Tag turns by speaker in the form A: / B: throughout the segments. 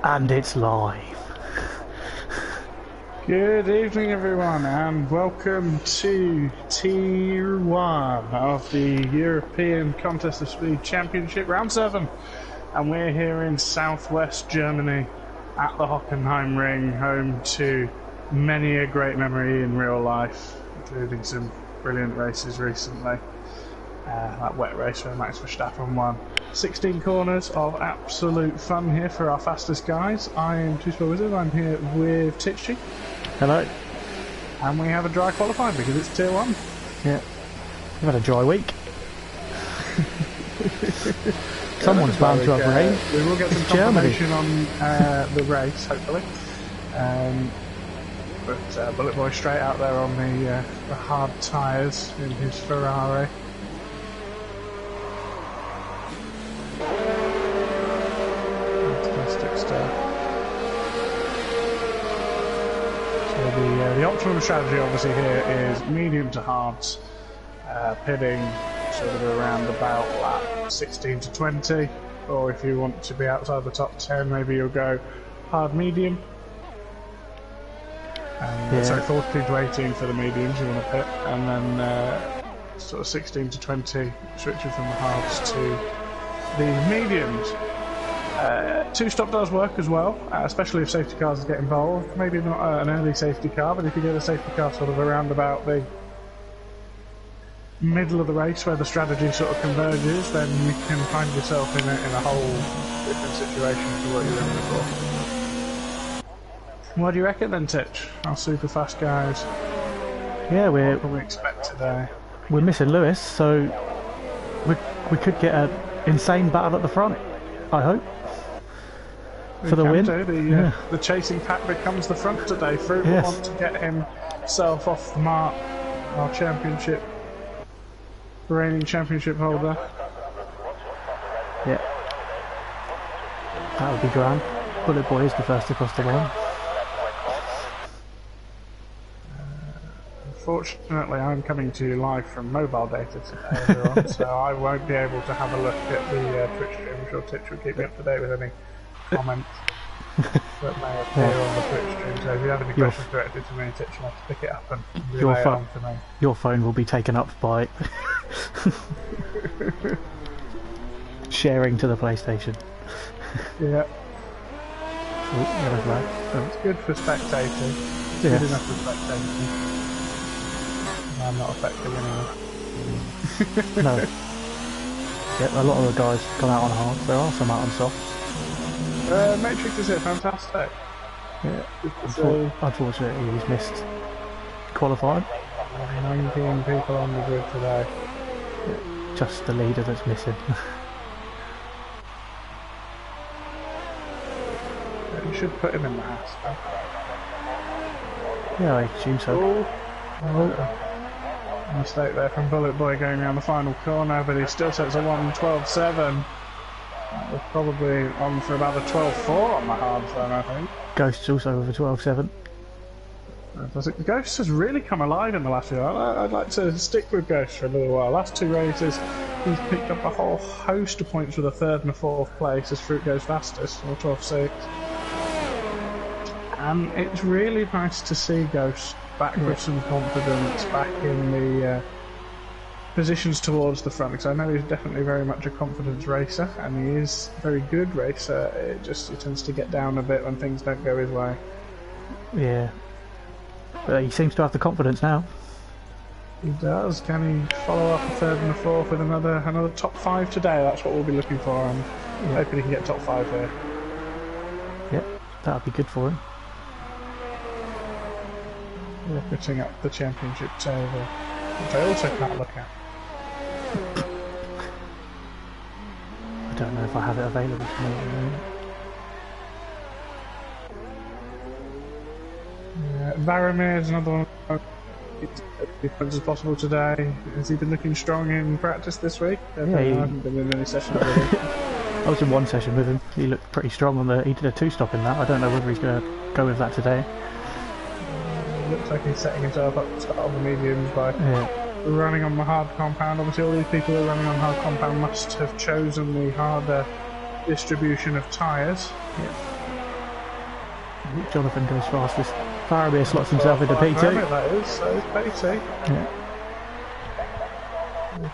A: And it's live.
B: Good evening everyone and welcome to Tier 1 of the European Contest of Speed Championship Round 7, and we're here in southwest Germany at the Hockenheim Ring, home to many a great memory in real life, including some brilliant races recently. That wet race where Max Verstappen won. 16 corners of absolute fun here for our fastest guys. I am Two Sport Wizard, I'm here with Titchy.
A: Hello.
B: And we have a dry qualifying because it's Tier 1.
A: Yeah. We've had a dry week. Someone's bound to have rain.
B: We will get some confirmation on the race, hopefully. But Bullet Boy straight out there on the hard tyres in his Ferrari. Fantastic stuff. So the optimum strategy obviously here is medium to hards, pitting sort of around about lap 16 to 20, or if you want to be outside the top 10 maybe you'll go hard medium. So 14 to 18 for the mediums you want to pit, and then sort of 16 to 20 switching from the hards to the mediums. Two-stop does work as well, especially if safety cars get involved. Maybe not an early safety car, but if you get a safety car sort of around about the middle of the race where the strategy sort of converges, then you can find yourself in a whole different situation to what you're looking for. What do you reckon then, Titch? Our super fast guys.
A: Yeah,
B: what can we expect today?
A: We're missing Lewis, so we could get an insane battle at the front, I hope. For the win.
B: The chasing pack becomes the front today. Fruit will want to get himself off the mark. Our reigning championship holder.
A: Yeah. That would be grand. Bullet Boy is the first across the line.
B: Unfortunately, I'm coming to you live from mobile data today, everyone, so I won't be able to have a look at the Twitch stream. I'm sure Twitch will keep me up to date with any comments that may appear on the Twitch stream. So if you have any questions directed to me, Twitch will have to pick it up and relay it on to me. Your phone will be taken up by
A: sharing to the PlayStation.
B: Yeah.
A: Oh,
B: it's good for spectators. Good enough for spectators. I'm not affected anyway.
A: No. Yeah, a lot of the guys come out on hard. There are some out on soft.
B: Matrix is here, fantastic.
A: Yeah. Unfortunately, he's missed qualifying.
B: 19 people on the grid today.
A: Yeah, just the leader that's missing.
B: You should put him in the house.
A: Yeah, I assume so.
B: Mistake there from Bullet Boy going around the final corner, but he still sets a 1:12.7. That was probably on for about a 12.4 on the hards then, I think.
A: Ghost's also with a 12.7.
B: Ghost has really come alive in the last year. I'd like to stick with Ghost for a little while. Last two races, he's picked up a whole host of points with a third and a fourth place as Fruit goes fastest, or 12.6. And it's really nice to see Ghost back with some confidence, back in the positions towards the front, because I know he's definitely very much a confidence racer, and he is a very good racer. He tends to get down a bit when things don't go his way.
A: Yeah, but he seems to have the confidence now.
B: He does. Can he follow up a third and a fourth with another top 5 today? That's what we'll be looking for, and hoping he can get top 5 here.
A: Yep, that would be good for him.
B: Putting up the championship table, which I also can't look at.
A: I don't know if I have it available to me at the moment.
B: Varamir is another one. As possible today. Has he been looking strong in practice this week? I haven't been in any session with him.
A: I was in one session with him. He looked pretty strong he did a 2-stop in that. I don't know whether he's going to go with that today.
B: Looks like he's setting himself up to start on the mediums by running on the hard compound. Obviously all these people who are running on hard compound must have chosen the harder distribution of tyres.
A: Jonathan goes fastest. Faramir slots himself into P2.
B: That is, so is P2.
A: Yeah.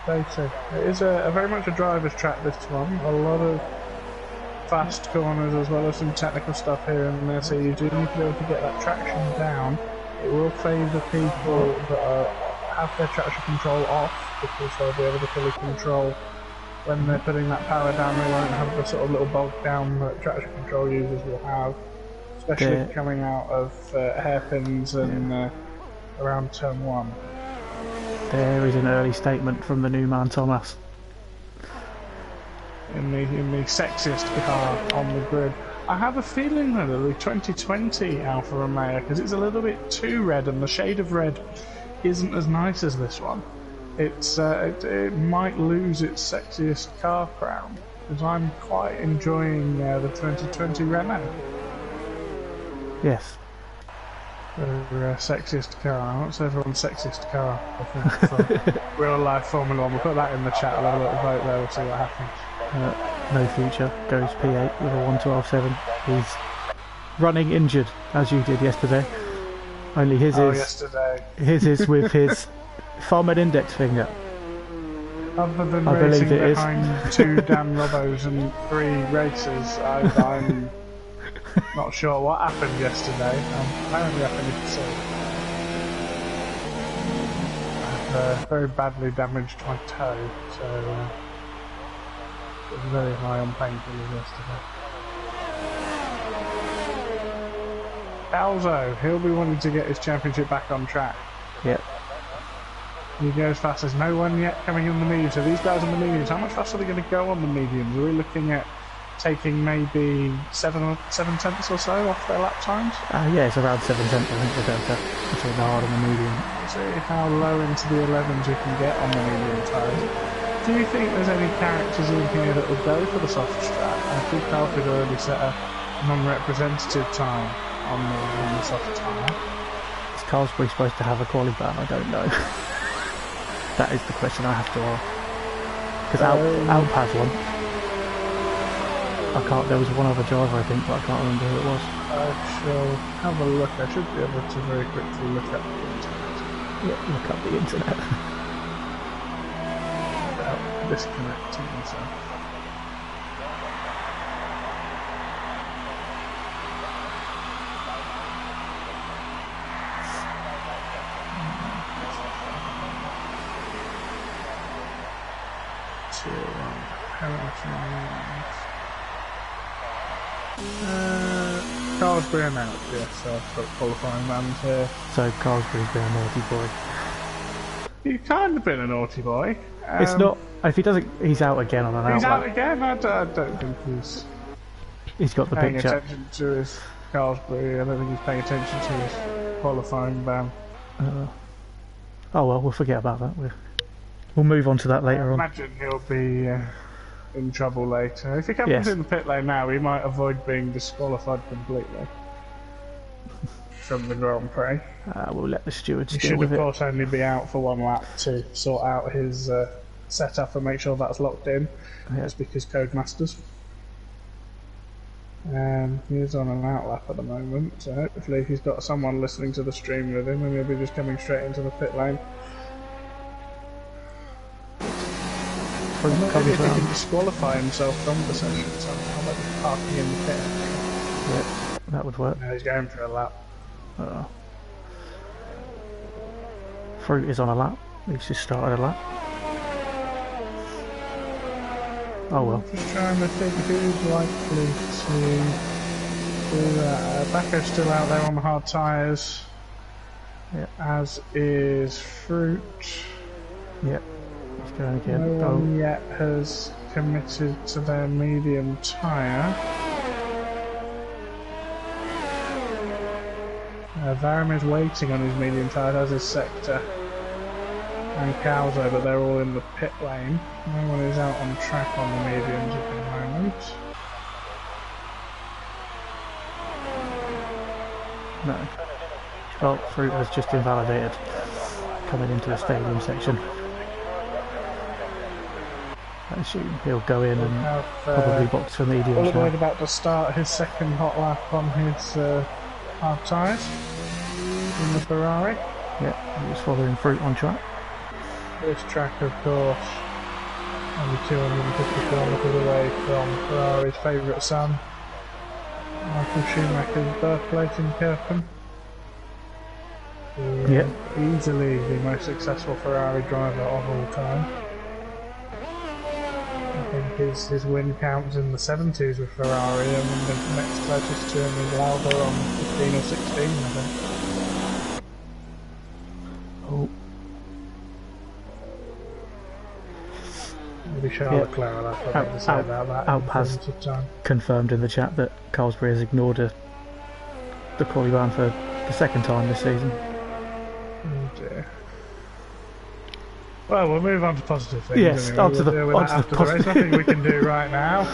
B: It is a very much a driver's track, this one. A lot of fast corners as well as some technical stuff here and there, so you do need to be able to get that traction down. It will favour people that have their traction control off, because they'll be able to fully control when they're putting that power down. They won't have the sort of little bulk down that traction control users will have, especially coming out of hairpins and around turn 1.
A: There is an early statement from the new man Thomas.
B: In the sexiest car on the grid. I have a feeling that the 2020 Alfa Romeo, because it's a little bit too red and the shade of red isn't as nice as this one. It might lose its sexiest car crown, because I'm quite enjoying the 2020 Renault.
A: Yes.
B: The sexiest car. I won't say everyone's sexiest car. I think for real life Formula 1. We'll put that in the chat. We'll have a little vote there. We'll see what happens.
A: No future. Goes P8 with a 112.7. He's running injured, as you did yesterday. Only his is with his thumb and index finger.
B: Other than racing behind 2 Dan Robbos and 3 races, I'm not sure what happened yesterday. Apparently I finished I've very badly damaged my toe, so it was very high on painkillers yesterday. Alzo, he'll be wanting to get his championship back on track.
A: Yep.
B: He goes fast. There's no one yet coming in the medium, so these guys on the mediums, how much faster are they going to go on the mediums? Are we looking at taking maybe 7 tenths or so off their lap times?
A: Yeah, it's around 7 tenths, I think, the delta between the hard and the medium.
B: See how low into the 11s we can get on the medium tyres. Do you think there's any characters in here that will go for the soft strap? I think Alfred already set a non-representative time on the soft tyre.
A: Is Carlsbury supposed to have a quality ban? I don't know. That is the question I have to ask. Because Alp has one. There was one other driver I think, but I can't remember who it was.
B: I shall have a look. I should be able to very quickly look up the internet.
A: Yeah, look up the internet.
B: Without disconnecting myself. Carlsbury announced, yes, so I've got qualifying bans here.
A: So Carlsbury's been a naughty boy.
B: He's kind of been a naughty boy.
A: It's not. If he doesn't, he's out again on an
B: He's
A: outlap.
B: out again? I don't think
A: He's got the
B: paying
A: picture.
B: attention to his Carlsbury. I don't think he's paying attention to his qualifying ban.
A: Oh well, we'll forget about that. We'll move on to that later on.
B: I imagine he'll be in trouble later. If he comes in the pit lane now, he might avoid being disqualified completely from the Grand Prix.
A: We'll let the stewards
B: He
A: deal with
B: should, of
A: it.
B: course, only be out for 1 lap to sort out his setup and make sure that's locked in. That's because Codemasters. He's on an outlap at the moment, so hopefully he's got someone listening to the stream with him and he'll be just coming straight into the pit lane. Maybe if he can disqualify himself from the session somehow, like just parking in the pit.
A: Yeah, that would work.
B: No, he's going for a lap.
A: Fruit is on a lap. He's just started a lap. Oh well.
B: Just trying to think who's likely to do that. Bacco's still out there on the hard tyres.
A: Yeah.
B: As is Fruit.
A: Yep. He's going again.
B: No one yet has committed to their medium tyre. Varum is waiting on his medium tyre, as is Sector and Calzo, but they're all in the pit lane. No one is out on track on the mediums at the moment.
A: No. Well, Fruit has just invalidated coming into the stadium section. I assume he'll go in and probably box for mediums.
B: Oliver about to start his second hot lap on his hard tyres in the Ferrari.
A: Yeah, he was following fruit on track.
B: This track, of course, only 250 kilometres away from Ferrari's favourite son, Michael Schumacher's birthplace in Kirkham.
A: Yep.
B: Easily the most successful Ferrari driver of all time. I think his win counts in the 70s with Ferrari, and the next closest to him is Lauda on 15 or 16, I think.
A: Oh.
B: Maybe Charles Leclerc will have something to say about that.
A: Alp has confirmed in the chat that Carlsbury has ignored the quali ban for the second time this season.
B: Oh dear. Well, we'll move on to positive things.
A: Yes,
B: anyway.
A: onto the
B: After the race. Nothing we can do right now.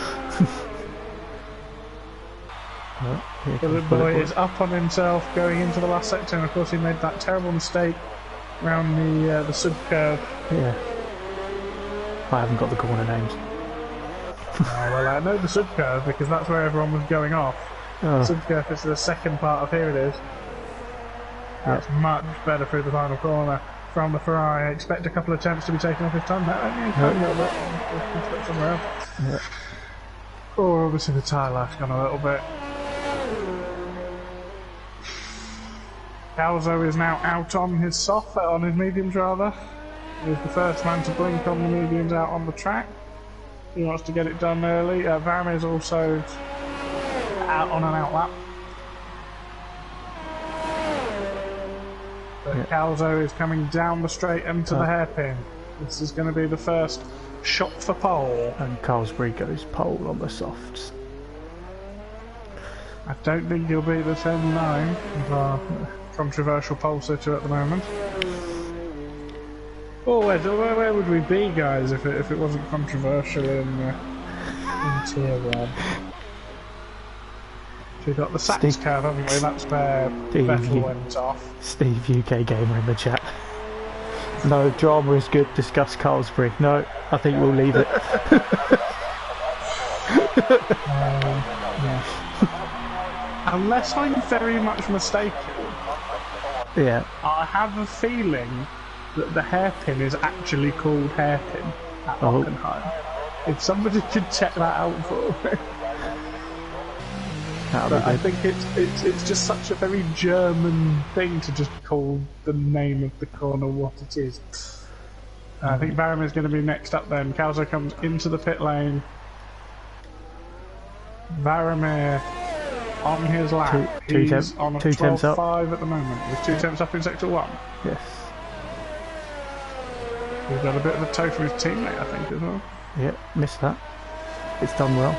B: Bullet Boy is up on himself going into the last sector, and of course he made that terrible mistake around the sub curve.
A: Yeah. I haven't got the corner names.
B: Well, I know the sub curve because that's where everyone was going off.
A: Oh.
B: Sub curve is the second part of here it is. That's much better through the final corner from the Ferrari. I expect a couple of attempts to be taken off his time. A little bit. Somewhere else.
A: Yeah.
B: Oh, obviously the tyre life's gone a little bit. Calzo is now out on his soft, on his mediums rather. He's the first man to blink on the mediums out on the track. He wants to get it done early. Varme is also out on an out lap. But Calzo is coming down the straight into the hairpin. This is going to be the first shot for pole.
A: And Carlsbury goes pole on the softs.
B: I don't think he'll be the same line of our controversial pole sitter at the moment. Oh, where would we be, guys, if it wasn't controversial in Tier 1? We've got the Sachs curve, haven't we? That's where Vettel went off.
A: Steve, UK Gamer in the chat. No, drama is good, discuss Carlsbury. No, I think we'll leave it.
B: Yeah. Unless I'm very much mistaken,
A: yeah,
B: I have a feeling that the hairpin is actually called hairpin at Hockenheim. If somebody could check that out for me. But I think it's just such a very German thing to just call the name of the corner what it is. I think Varme is going to be next up then. Calzo comes into the pit lane. Varme on his lap. He's on a 12.5 at the moment. With 2 temps up in sector 1.
A: Yes.
B: He's got a bit of a toe from his teammate, I think, as well.
A: Yep, missed that. It's done well.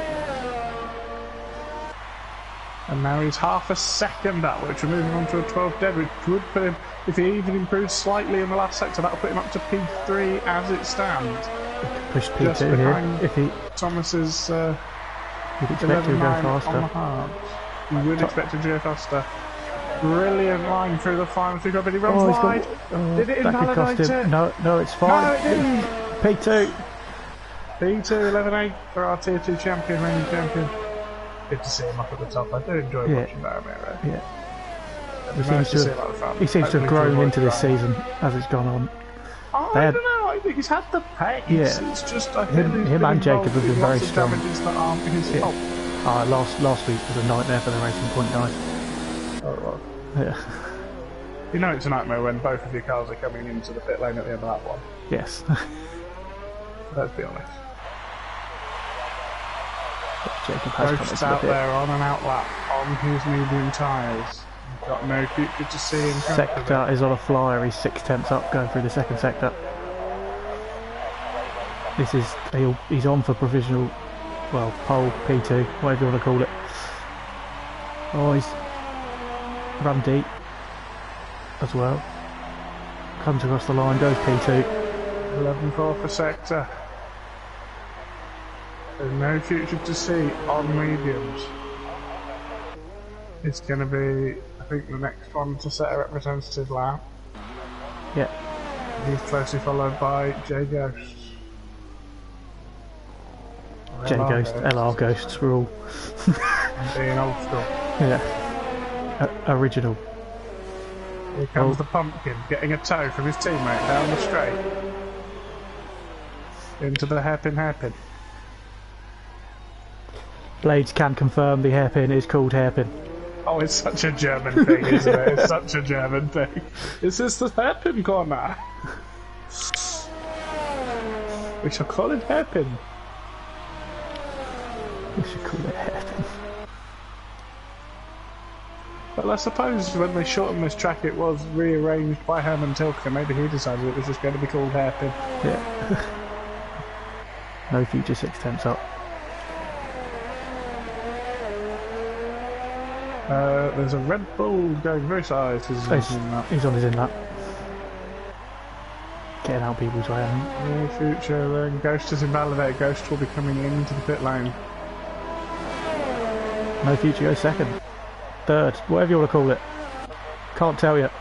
B: And now he's half a second up, which we're moving on to a 12 dead, which would put him, if he even improves slightly in the last sector, that'll put him up to P3 as it stands.
A: He could push P2
B: just
A: here. If he...
B: Thomas's
A: you'd expect him to go faster.
B: On the hard. You would expect him to go faster. Brilliant line through the final two, but he runs wide. Did it invalidate it?
A: No, it's fine.
B: No, it didn't.
A: P2.
B: P2, 11.8 for our Tier 2 champion, reigning champion. Good to see him up at the top. I do enjoy watching Varme.
A: Yeah. He seems to have grown into this season as it's gone on.
B: I don't know. I think he's had the pace.
A: Yeah.
B: It's just I think
A: him and Jacob have been very strong.
B: That aren't his fault.
A: Last week was a nightmare for the Racing Point guys.
B: Oh, it was.
A: Yeah.
B: You know it's a nightmare when both of your cars are coming into the pit lane at the end of that one.
A: Yes.
B: Let's be honest.
A: Jacob has
B: Both out there on an out lap on his medium tyres. Got no future to see in front of him.
A: Sector is on a flyer. He's 6 temps up, going through the second sector. This is he's on for provisional, well, pole P2, whatever you want to call it. Oh, he's run deep as well. Comes across the line, goes P2.
B: 11.4 for sector. There's no future to see on mediums. It's going to be, I think, the next one to set a representative lap.
A: Yeah.
B: He's closely followed by J Ghosts.
A: J Ghost, LR Ghosts, we're all
B: being old school.
A: Yeah. original.
B: Here comes the pumpkin, getting a toe from his teammate down the straight. Into the hairpin.
A: Blades can confirm the hairpin is called hairpin.
B: Oh, it's such a German thing, isn't it? It's such a German thing. Is this the hairpin corner? We shall call it hairpin.
A: We should call it hairpin.
B: Well, I suppose when they shortened this track it was rearranged by Herman Tilke. Maybe he decided it was just going to be called hairpin.
A: Yeah. No future 6/10 up.
B: There's a Red Bull going very side.
A: He's on his in-lap. Getting out people's way.
B: No future, then Ghost is invalidated. Ghost will be coming into the pit lane.
A: No future goes second. Third, whatever you want to call it. Can't tell yet.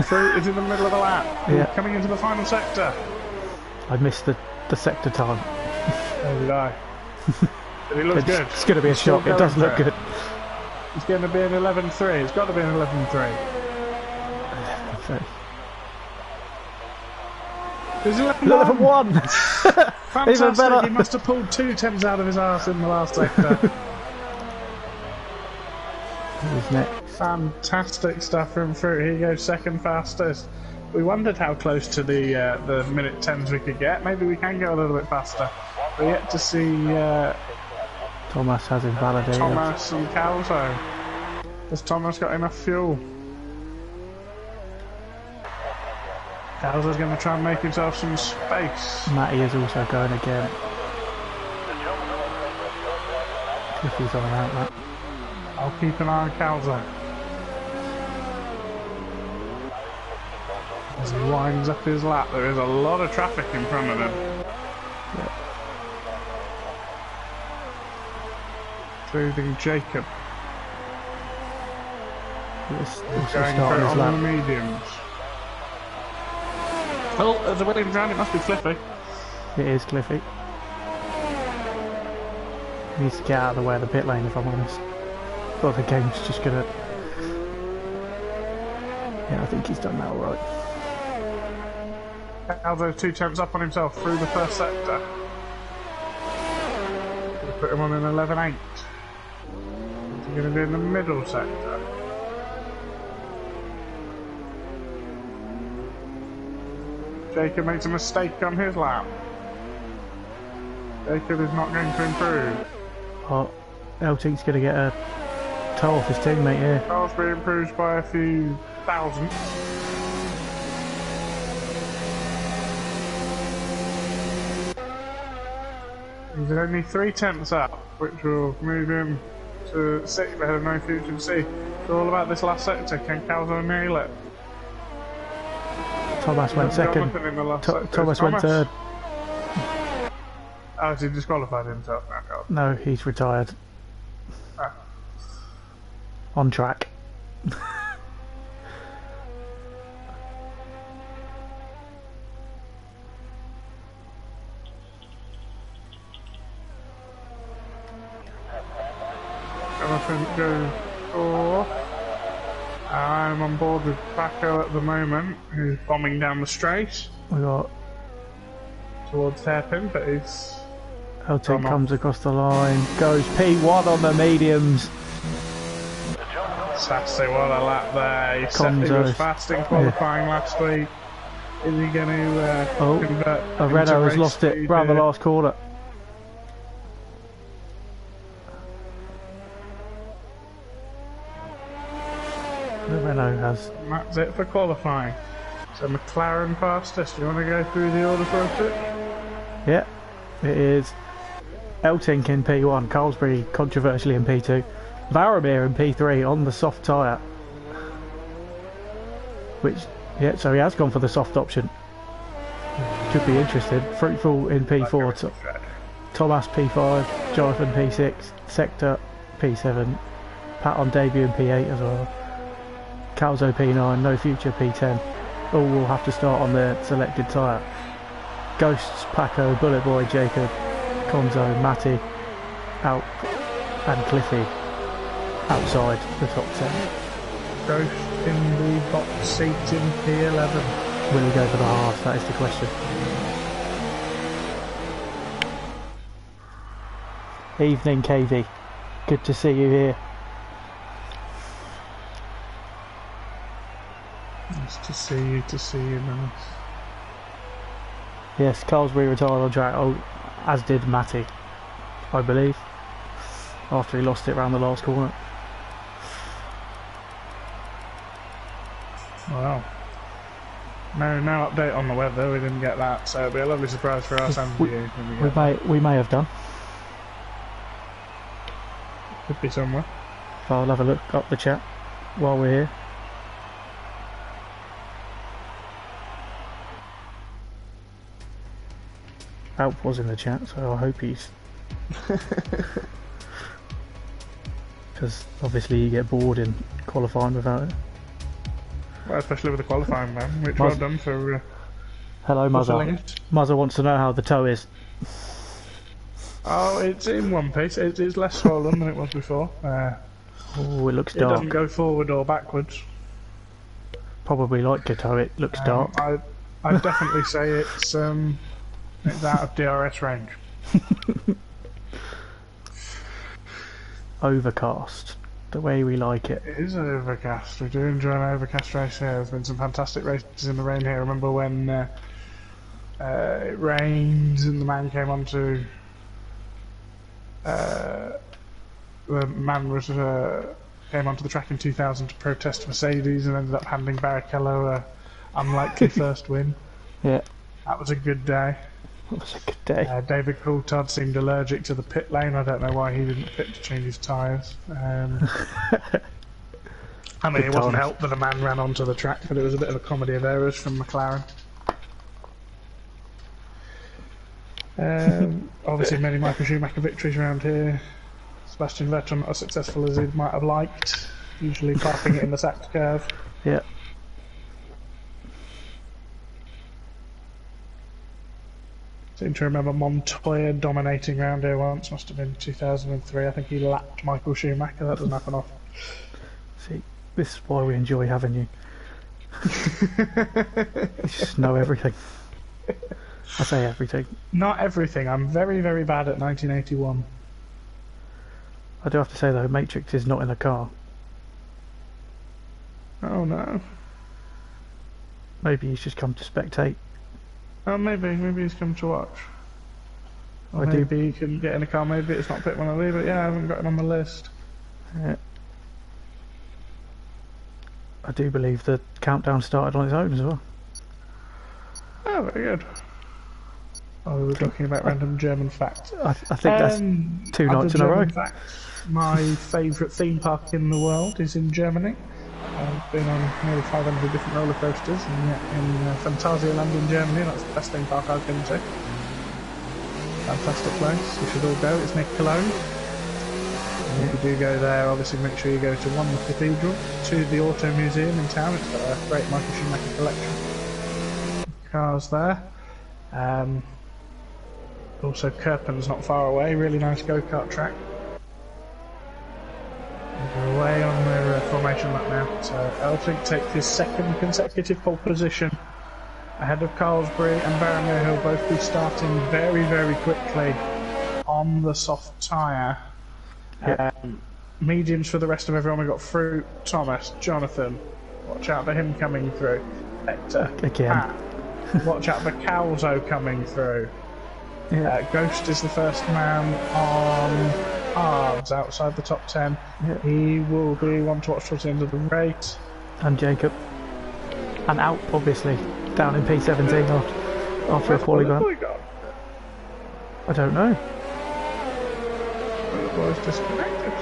B: Fruit is in the middle of the lap.
A: Yeah.
B: Coming into the final sector.
A: I missed the sector time.
B: Oh, did I? But it looks good.
A: It's going to be a shock. It does look good.
B: It's going to be an 11.3. It's got to be an 11.3. It's 11.1. Fantastic.
A: Even better.
B: He must have pulled 2 tenths out of his arse in the last sector.
A: Who's next?
B: Fantastic stuff from Fruit. He goes second fastest. We wondered how close to the minute 10s we could get. Maybe we can go a little bit faster. We're yet to see
A: Thomas has invalidated.
B: Thomas and Calvo. Has Thomas got enough fuel? Calvo's going to try and make himself some space.
A: Matty is also going again. If he's on an outlet.
B: I'll keep an eye on Calvo. As he winds up his lap, there is a lot of traffic in front of him.
A: Yep.
B: Including Jacob.
A: He's also
B: Going
A: starting
B: for it
A: his
B: on the
A: lap.
B: mediums. Oh, there's a Williams round, it must be Cliffy.
A: It is Cliffy. He needs to get out of the way of the pit lane if I'm honest. But the game's just gonna... Yeah, I think he's done that alright.
B: Aldo's 2 tenths up on himself through the first sector. We'll put him on an 11.8. What's he going to do in the middle sector? Jacob makes a mistake on his lap. Jacob is not going to improve.
A: Oh, Elting's going to get a toe off his teammate here.
B: Carlsbury improves by a few thousandths. He's only 3 tenths up, which will move him to 6th ahead of No Future C. It's all about this last sector. Can Calvo nail it?
A: Thomas went second. Thomas went third.
B: Oh, has he disqualified himself now, Calvo?
A: No, he's retired.
B: Ah.
A: On track.
B: Jonathan goes 4. I'm on board with Paco at the moment, who's bombing down the straight
A: We got
B: towards hairpin, but he's...
A: Elting comes across the line, goes P1 on the mediums.
B: Sassy, what a lap there. He was fast in qualifying last week. Is he going to convert?
A: Renault has lost it around the last corner. The Renault has.
B: And that's it for qualifying. So McLaren fastest. Do you want to go through the order for a bit?
A: Yeah, it is Elting in P1, Carlsbury controversially in P2, Varamir in P3 on the soft tyre. Which, yeah, so he has gone for the soft option. Could be interested. Fruitful in P4, Thomas P5, Jonathan P6, Sector P7, Pat on debut in P8 as well. Calzo P9, No Future P10. All will have to start on their selected tyre. Ghosts, Paco, Bullet Boy, Jacob, Conzo, Matty, Alp and Cliffy outside the top 10.
B: Ghost in the box seat in P11.
A: Will he go for the half? That is the question. Evening, KV. Good to see you here.
B: Nice to see you, man.
A: Yes, Carlsbury retired on track, as did Matty, I believe, after he lost it round the last corner.
B: Wow. No update on the weather, we didn't get that, so it'll be a lovely surprise for us and you when we get that.
A: We may have done.
B: Could be somewhere.
A: I'll have a look up the chat while we're here. Alp was in the chat, so I hope he's... Because obviously you get bored in qualifying without it.
B: Well, especially with the qualifying, man, which well done for...
A: Hello, Muzzer. Muzzer wants to know how the toe is.
B: Oh, it's in one piece. It's less swollen than it was before.
A: Oh, it looks dark.
B: It doesn't go forward or backwards.
A: Probably like your toe, it looks dark.
B: I'd definitely say it's out of DRS range.
A: Overcast, the way we like it.
B: It is overcast. We do enjoy an overcast race here. There's been some fantastic races in the rain here. I remember when it rained and the man came onto... the man was came onto the track in 2000 to protest Mercedes and ended up handing Barrichello a unlikely first win.
A: Yeah.
B: That was a good day.
A: That was a good day.
B: David Coulthard seemed allergic to the pit lane. I don't know why he didn't pit to change his tyres. I mean, it wasn't helped that a man ran onto the track, but it was a bit of a comedy of errors from McLaren. Obviously many Michael Schumacher victories around here. Sebastian Vettel not as successful as he might have liked, usually parking it in the sacked curve.
A: Yeah.
B: Seem to remember Montoya dominating round here once, must have been 2003. I think he lapped Michael Schumacher. That doesn't happen often.
A: See, this is why we enjoy having you. You just know everything. I say everything.
B: Not everything. I'm very, very bad at 1981.
A: I do have to say though, Matrix is not in a car.
B: Oh no.
A: Maybe he's just come to spectate.
B: Oh, maybe he's come to watch. Or maybe he can get in a car, maybe it's not pit one of these, but yeah, I haven't got it on the list.
A: Yeah. I do believe the countdown started on its own as well.
B: Oh, very good. Oh, we were talking about random German facts.
A: I think that's 2 nights in a row.
B: Facts, my favourite theme park in the world is in Germany. I've been on nearly 500 different roller coasters, and yet in Phantasialand in Germany, that's the best theme park I've been to. Fantastic place, you should all go. It's near Cologne. And if you do go there, obviously make sure you go to 1, the cathedral, 2, the auto museum in town. It's got a great Michael Schumacher collection. Cars there. Also Kerpen's not far away, really nice go-kart track. We're away on their formation lap now, so Elfink takes his 2nd consecutive pole position ahead of Carlsbury and Barrymore, who'll both be starting very, very quickly on the soft tyre. Mediums for the rest of everyone. We've got Fruit, Thomas, Jonathan. Watch out for him coming through. Hector, Pat. Watch out for Calzo coming through. Yeah. Ghost is the first man on hards outside the top 10. Yeah. He will be one to watch towards the end of the race.
A: And Jacob. And Alp, obviously, down in P17 after a polygon. I don't know.
B: The boy's disconnected.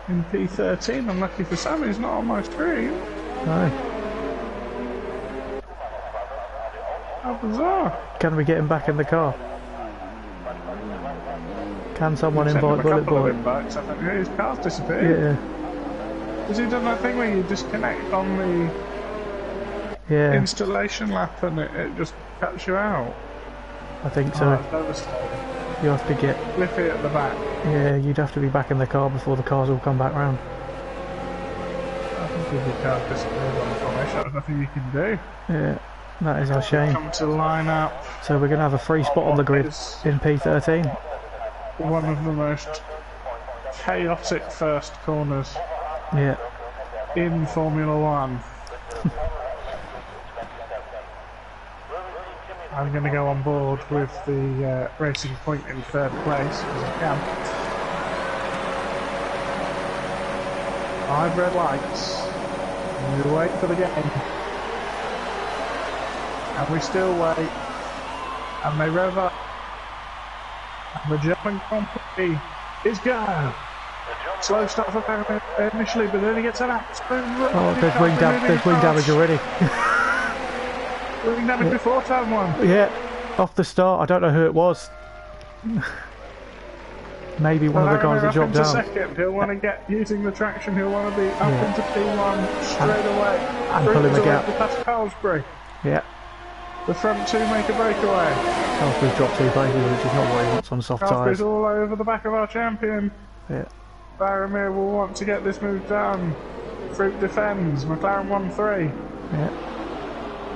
B: In P13, unlucky for Sam, he's not on my screen.
A: No.
B: How bizarre.
A: Can we get him back in the car? Can someone invite Bullet Boy?
B: Invites, I think. His car's disappeared.
A: Yeah.
B: Has he done that thing where you disconnect on the installation lap and it just cuts you out?
A: I think so.
B: That's devastating.
A: You have to get...
B: Flippy at the back.
A: Yeah, you'd have to be back in the car before the cars all come back round.
B: safety car disappeared on the formation. There's nothing you can do.
A: Yeah, that is our shame.
B: Come to line up.
A: So we're going to have a free spot on the grid in P13.
B: One of the most chaotic first corners
A: Yeah.
B: in Formula One. I'm going to go on board with the Racing Point in third place, because I can. 5 red lights. And we wait for the game. And we still wait. And they rev up. And the German Grand Prix is go. Slow start for Paramount initially, but then he gets an absolute run.
A: Oh, there's wing damage already.
B: Wing damage before turn 1.
A: Yeah, off the start. I don't know who it was. Maybe one of the guys that dropped down.
B: Second. He'll want to get using the traction. He'll want to be up into P1 straight away.
A: And pulling the gap.
B: Past Carlsbury.
A: Yeah.
B: The front two make a breakaway.
A: Carlsbury's dropped 2 places, which is not what he wants on soft tyres.
B: Carlsbury's all over the back of our champion.
A: Yeah.
B: Baromir will want to get this move done. Fruit defends. McLaren 1-3.
A: Yeah.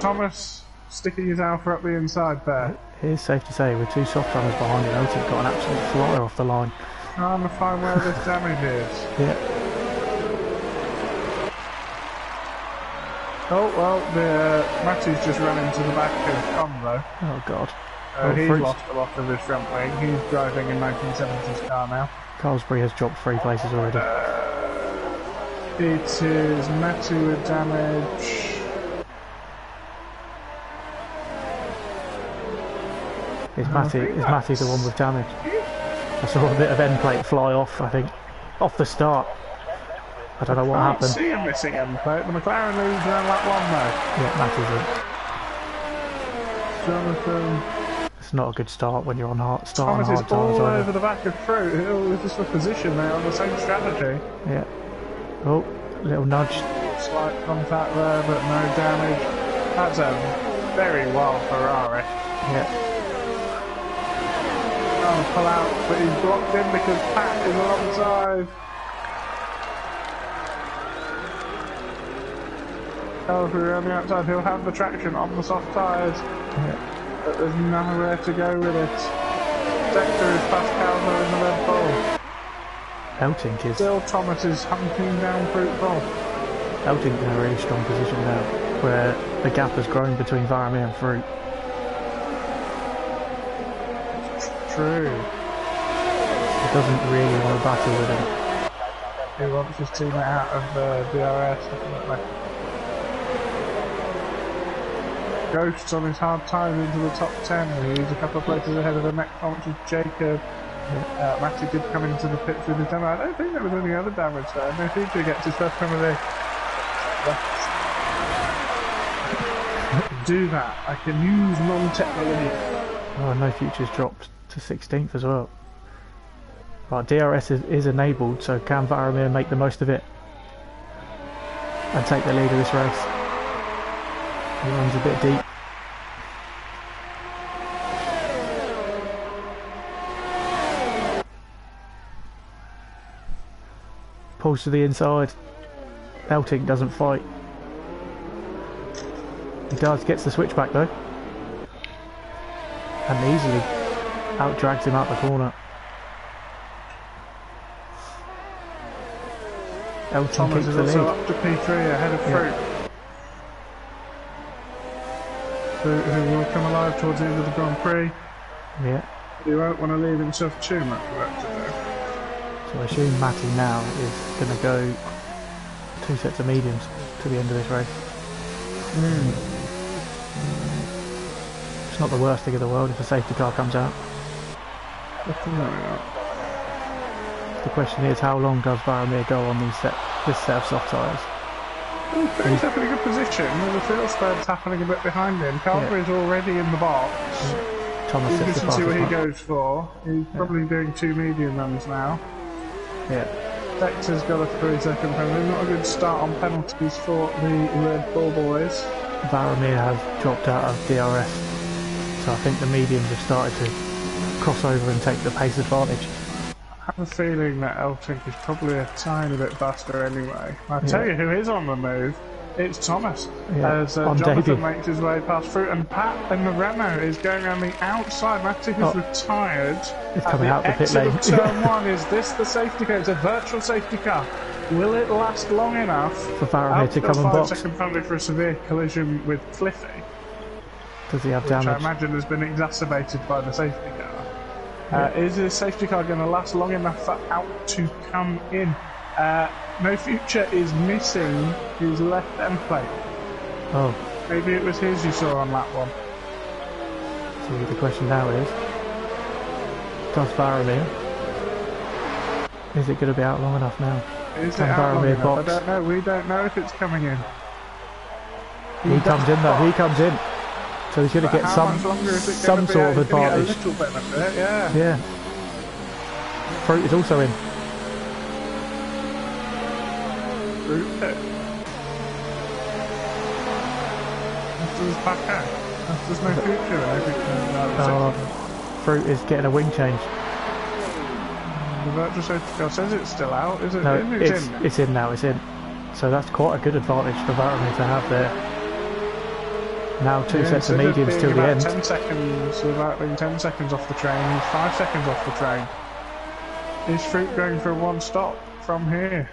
B: Thomas sticking his alpha up the inside there.
A: It is safe to say, with 2 soft runners behind him, Elton got an absolute flyer off the line.
B: Trying to find where this damage is.
A: Yeah.
B: Oh, well, Matty's just run into the back of Tom, though.
A: Oh, God.
B: He's lost a lot of his front wing. He's driving a 1970s car now.
A: Carlsbury has dropped 3 places already.
B: It is Matty with damage.
A: Is Matty the one with damage? I saw a bit of end plate fly off, I think, off the start. I don't know what happened.
B: I see him missing end plate. The McLaren leads around lap 1 though.
A: Yeah, Matty's in.
B: Jonathan.
A: It's not a good start when you're on hard
B: Thomas
A: hard
B: is all
A: tires.
B: over the back of Fruit. It's just a position there on the same strategy.
A: Yeah. Oh, little nudge.
B: Slight contact there, but no damage. That's a very wild Ferrari.
A: Yeah.
B: Trying to pull out, but he's blocked in because Pat is alongside. Carlsbury on the outside, he'll have the traction on the soft tyres.
A: Yeah.
B: But there's nowhere to go with it. Dector is past Calvo in the Red Bull.
A: Eltink is.
B: Still Thomas is hunting down Fruit Bull.
A: Eltink in a really strong position now, where the gap has grown between Varame and Fruit.
B: True.
A: He doesn't really want to battle with him.
B: He wants his teammate out of DRS, definitely. Ghosts on his hard time into the top 10. He's a couple of places ahead of the next one, which is Jacob. Matty did come into the pits with his damage. I don't think there was any other damage there. No feature gets his first penalty. Do that. I can use non-technology.
A: Oh, no future's dropped to 16th as well. Right, DRS is enabled, so can Varame make the most of it and take the lead of this race? He runs a bit deep. Pulls to the inside. Eltink doesn't fight. He gets the switchback though. And easily out-drags him out the corner. Elton
B: Thomas
A: keeps
B: is
A: the lead.
B: also up to P3 ahead of Fruit. Who will come alive towards the end of the Grand Prix.
A: Yeah.
B: He won't want to leave himself too much work to do.
A: So I assume Matty now is going to go 2 sets of mediums to the end of this race. It's not the worst thing in the world if a safety car comes out. The question is, how long does Varame go on this set of soft tyres?
B: He's in a good position. The field spread's happening a bit behind him. Calvary's already in the box.
A: Thomas
B: You
A: sets the
B: can see what he
A: fastest
B: goes for. He's probably doing 2 medium runs now.
A: Yeah.
B: Vector's got a 3-second penalty. Not a good start on penalties for the Red Bull boys.
A: Varame has dropped out of DRS, so I think the mediums have started to cross over and take the pace advantage.
B: have a feeling that Eltink is probably a tiny bit faster anyway. I'll tell you who is on the move. It's Thomas. As Jonathan makes his way past through, and Pat in the Renault is going around the outside. Matty has retired.
A: It's coming out the pit lane.
B: Turn 1, is this the safety car? It's a virtual safety car. Will it last long enough
A: for Varro to come and box?
B: 5-second penalty for a severe collision with Cliffy.
A: Does he have damage?
B: Which I imagine has been exacerbated by the safety car. Is this safety car going to last long enough for Out to come in? No Future is missing his left end plate.
A: Oh.
B: Maybe it was his you saw on that one.
A: So the question now is, does Varomir? Is it going to be out long enough now?
B: Is it out long enough? I don't know. We don't know if it's coming in.
A: He comes in though. He comes in. So he's going to get some sort of advantage.
B: A little benefit, yeah.
A: Yeah. Fruit is also in.
B: Fruit pit. Does back out? There's no Future.
A: Fruit is getting a wing change.
B: The virtual safety car says it's still out. Is it?
A: No,
B: in?
A: it's in now. It's in. So that's quite a good advantage for Varomir to have there. Now 2 sets of mediums till the end.
B: 10 seconds, about being 10 seconds off the train, 5 seconds off the train. Is Fruit going for a one stop from here?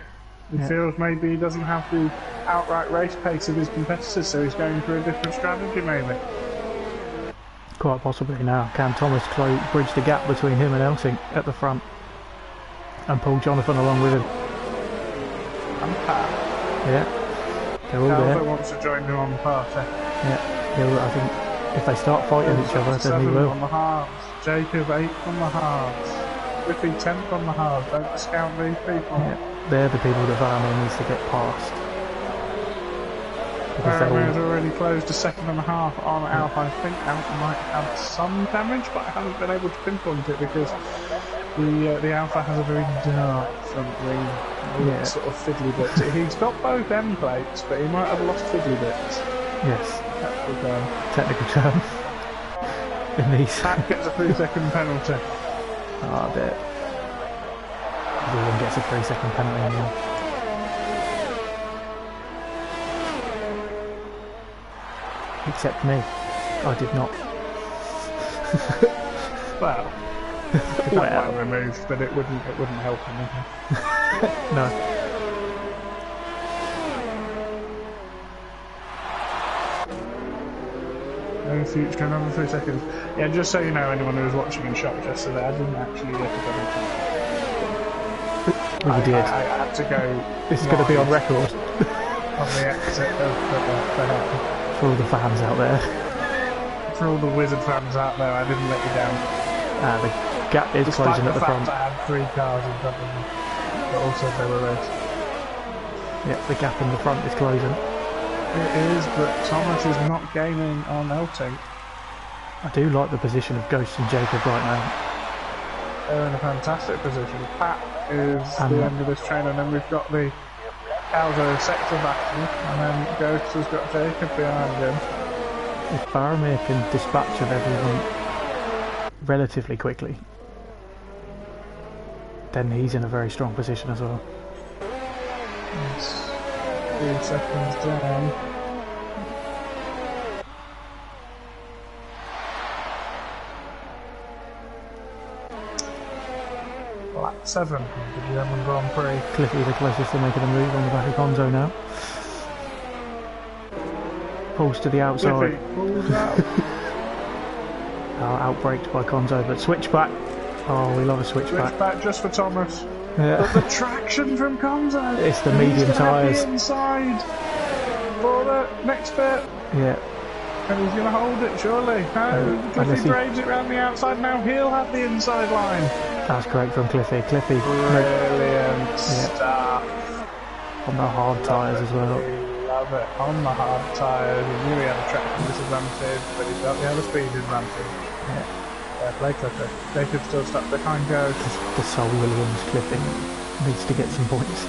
B: He feels maybe he doesn't have the outright race pace of his competitors, so he's going for a different strategy maybe.
A: Quite possibly now. Can Thomas bridge the gap between him and Eltink at the front? And pull Jonathan along with him.
B: And Pat.
A: Yeah. They're all there.
B: Calvo wants to join him on the party.
A: Yeah, I think if they start fighting each other, then he will.
B: On the halves. Jacob 8th on the halves. Rippy 10th on the halves. Don't discount these people.
A: Yeah, they're the people that Varomir needs to get past.
B: Varomir has already closed a second and a half on Alpha. I think Alpha might have some damage, but I haven't been able to pinpoint it because the Alpha has a very dark front wing, sort of fiddly bits. He's got both end plates, but he might have lost fiddly bits.
A: Yes. Technical term. In these.
B: Pat gets a 3-second penalty.
A: Oh, I bet. Everyone gets a 3-second penalty now. Except me. I did not.
B: Well. That might removed, but it wouldn't help him.
A: No.
B: No Future, another 3 seconds. Yeah, just so you know, anyone who was watching in shock yesterday, I didn't actually get a double time.
A: Well, you did.
B: I had to go.
A: This is going to be on record.
B: On the exit of the
A: for all the fans out there.
B: For all the Wizard fans out there, I didn't let you down.
A: The gap is closing at the front.
B: I had 3 cars in front of me, but also they were racing.
A: Yeah, the gap in the front is closing.
B: It is, but Thomas is not gaining on Eltink.
A: I do like the position of Ghost and Jacob right now.
B: They're in a fantastic position. Pat is the end of this train, and then we've got the Calvo sector battle, and then Ghost has got Jacob behind him.
A: If Varomir can dispatch of everyone relatively quickly, then he's in a very strong position as well.
B: Yes. 3 seconds down. Lap 7 of the German Grand Prix.
A: Cliffy the closest to making a move on the back of Gonzo now. Pulls to the outside.
B: Pulls out.
A: Outbraked by Gonzo, but switchback. Oh, we love a switchback.
B: Switchback just for Thomas.
A: Yeah.
B: But the traction from Gonzo.
A: It's the medium tyres.
B: Inside for the next bit.
A: Yeah.
B: And he's going to hold it, surely. No, Cliffy braves it round the outside. Now he'll have the inside line.
A: That's great from Cliffy. Cliffy.
B: Brilliant stuff.
A: On the hard tyres as well.
B: Love it. On the hard tyres. He knew he had a traction disadvantage, but he felt he had a speed advantage.
A: Yeah.
B: Play Cliffy. Jacob still stuck behind Ghost.
A: The Sol Williams Cliffy needs to get some points.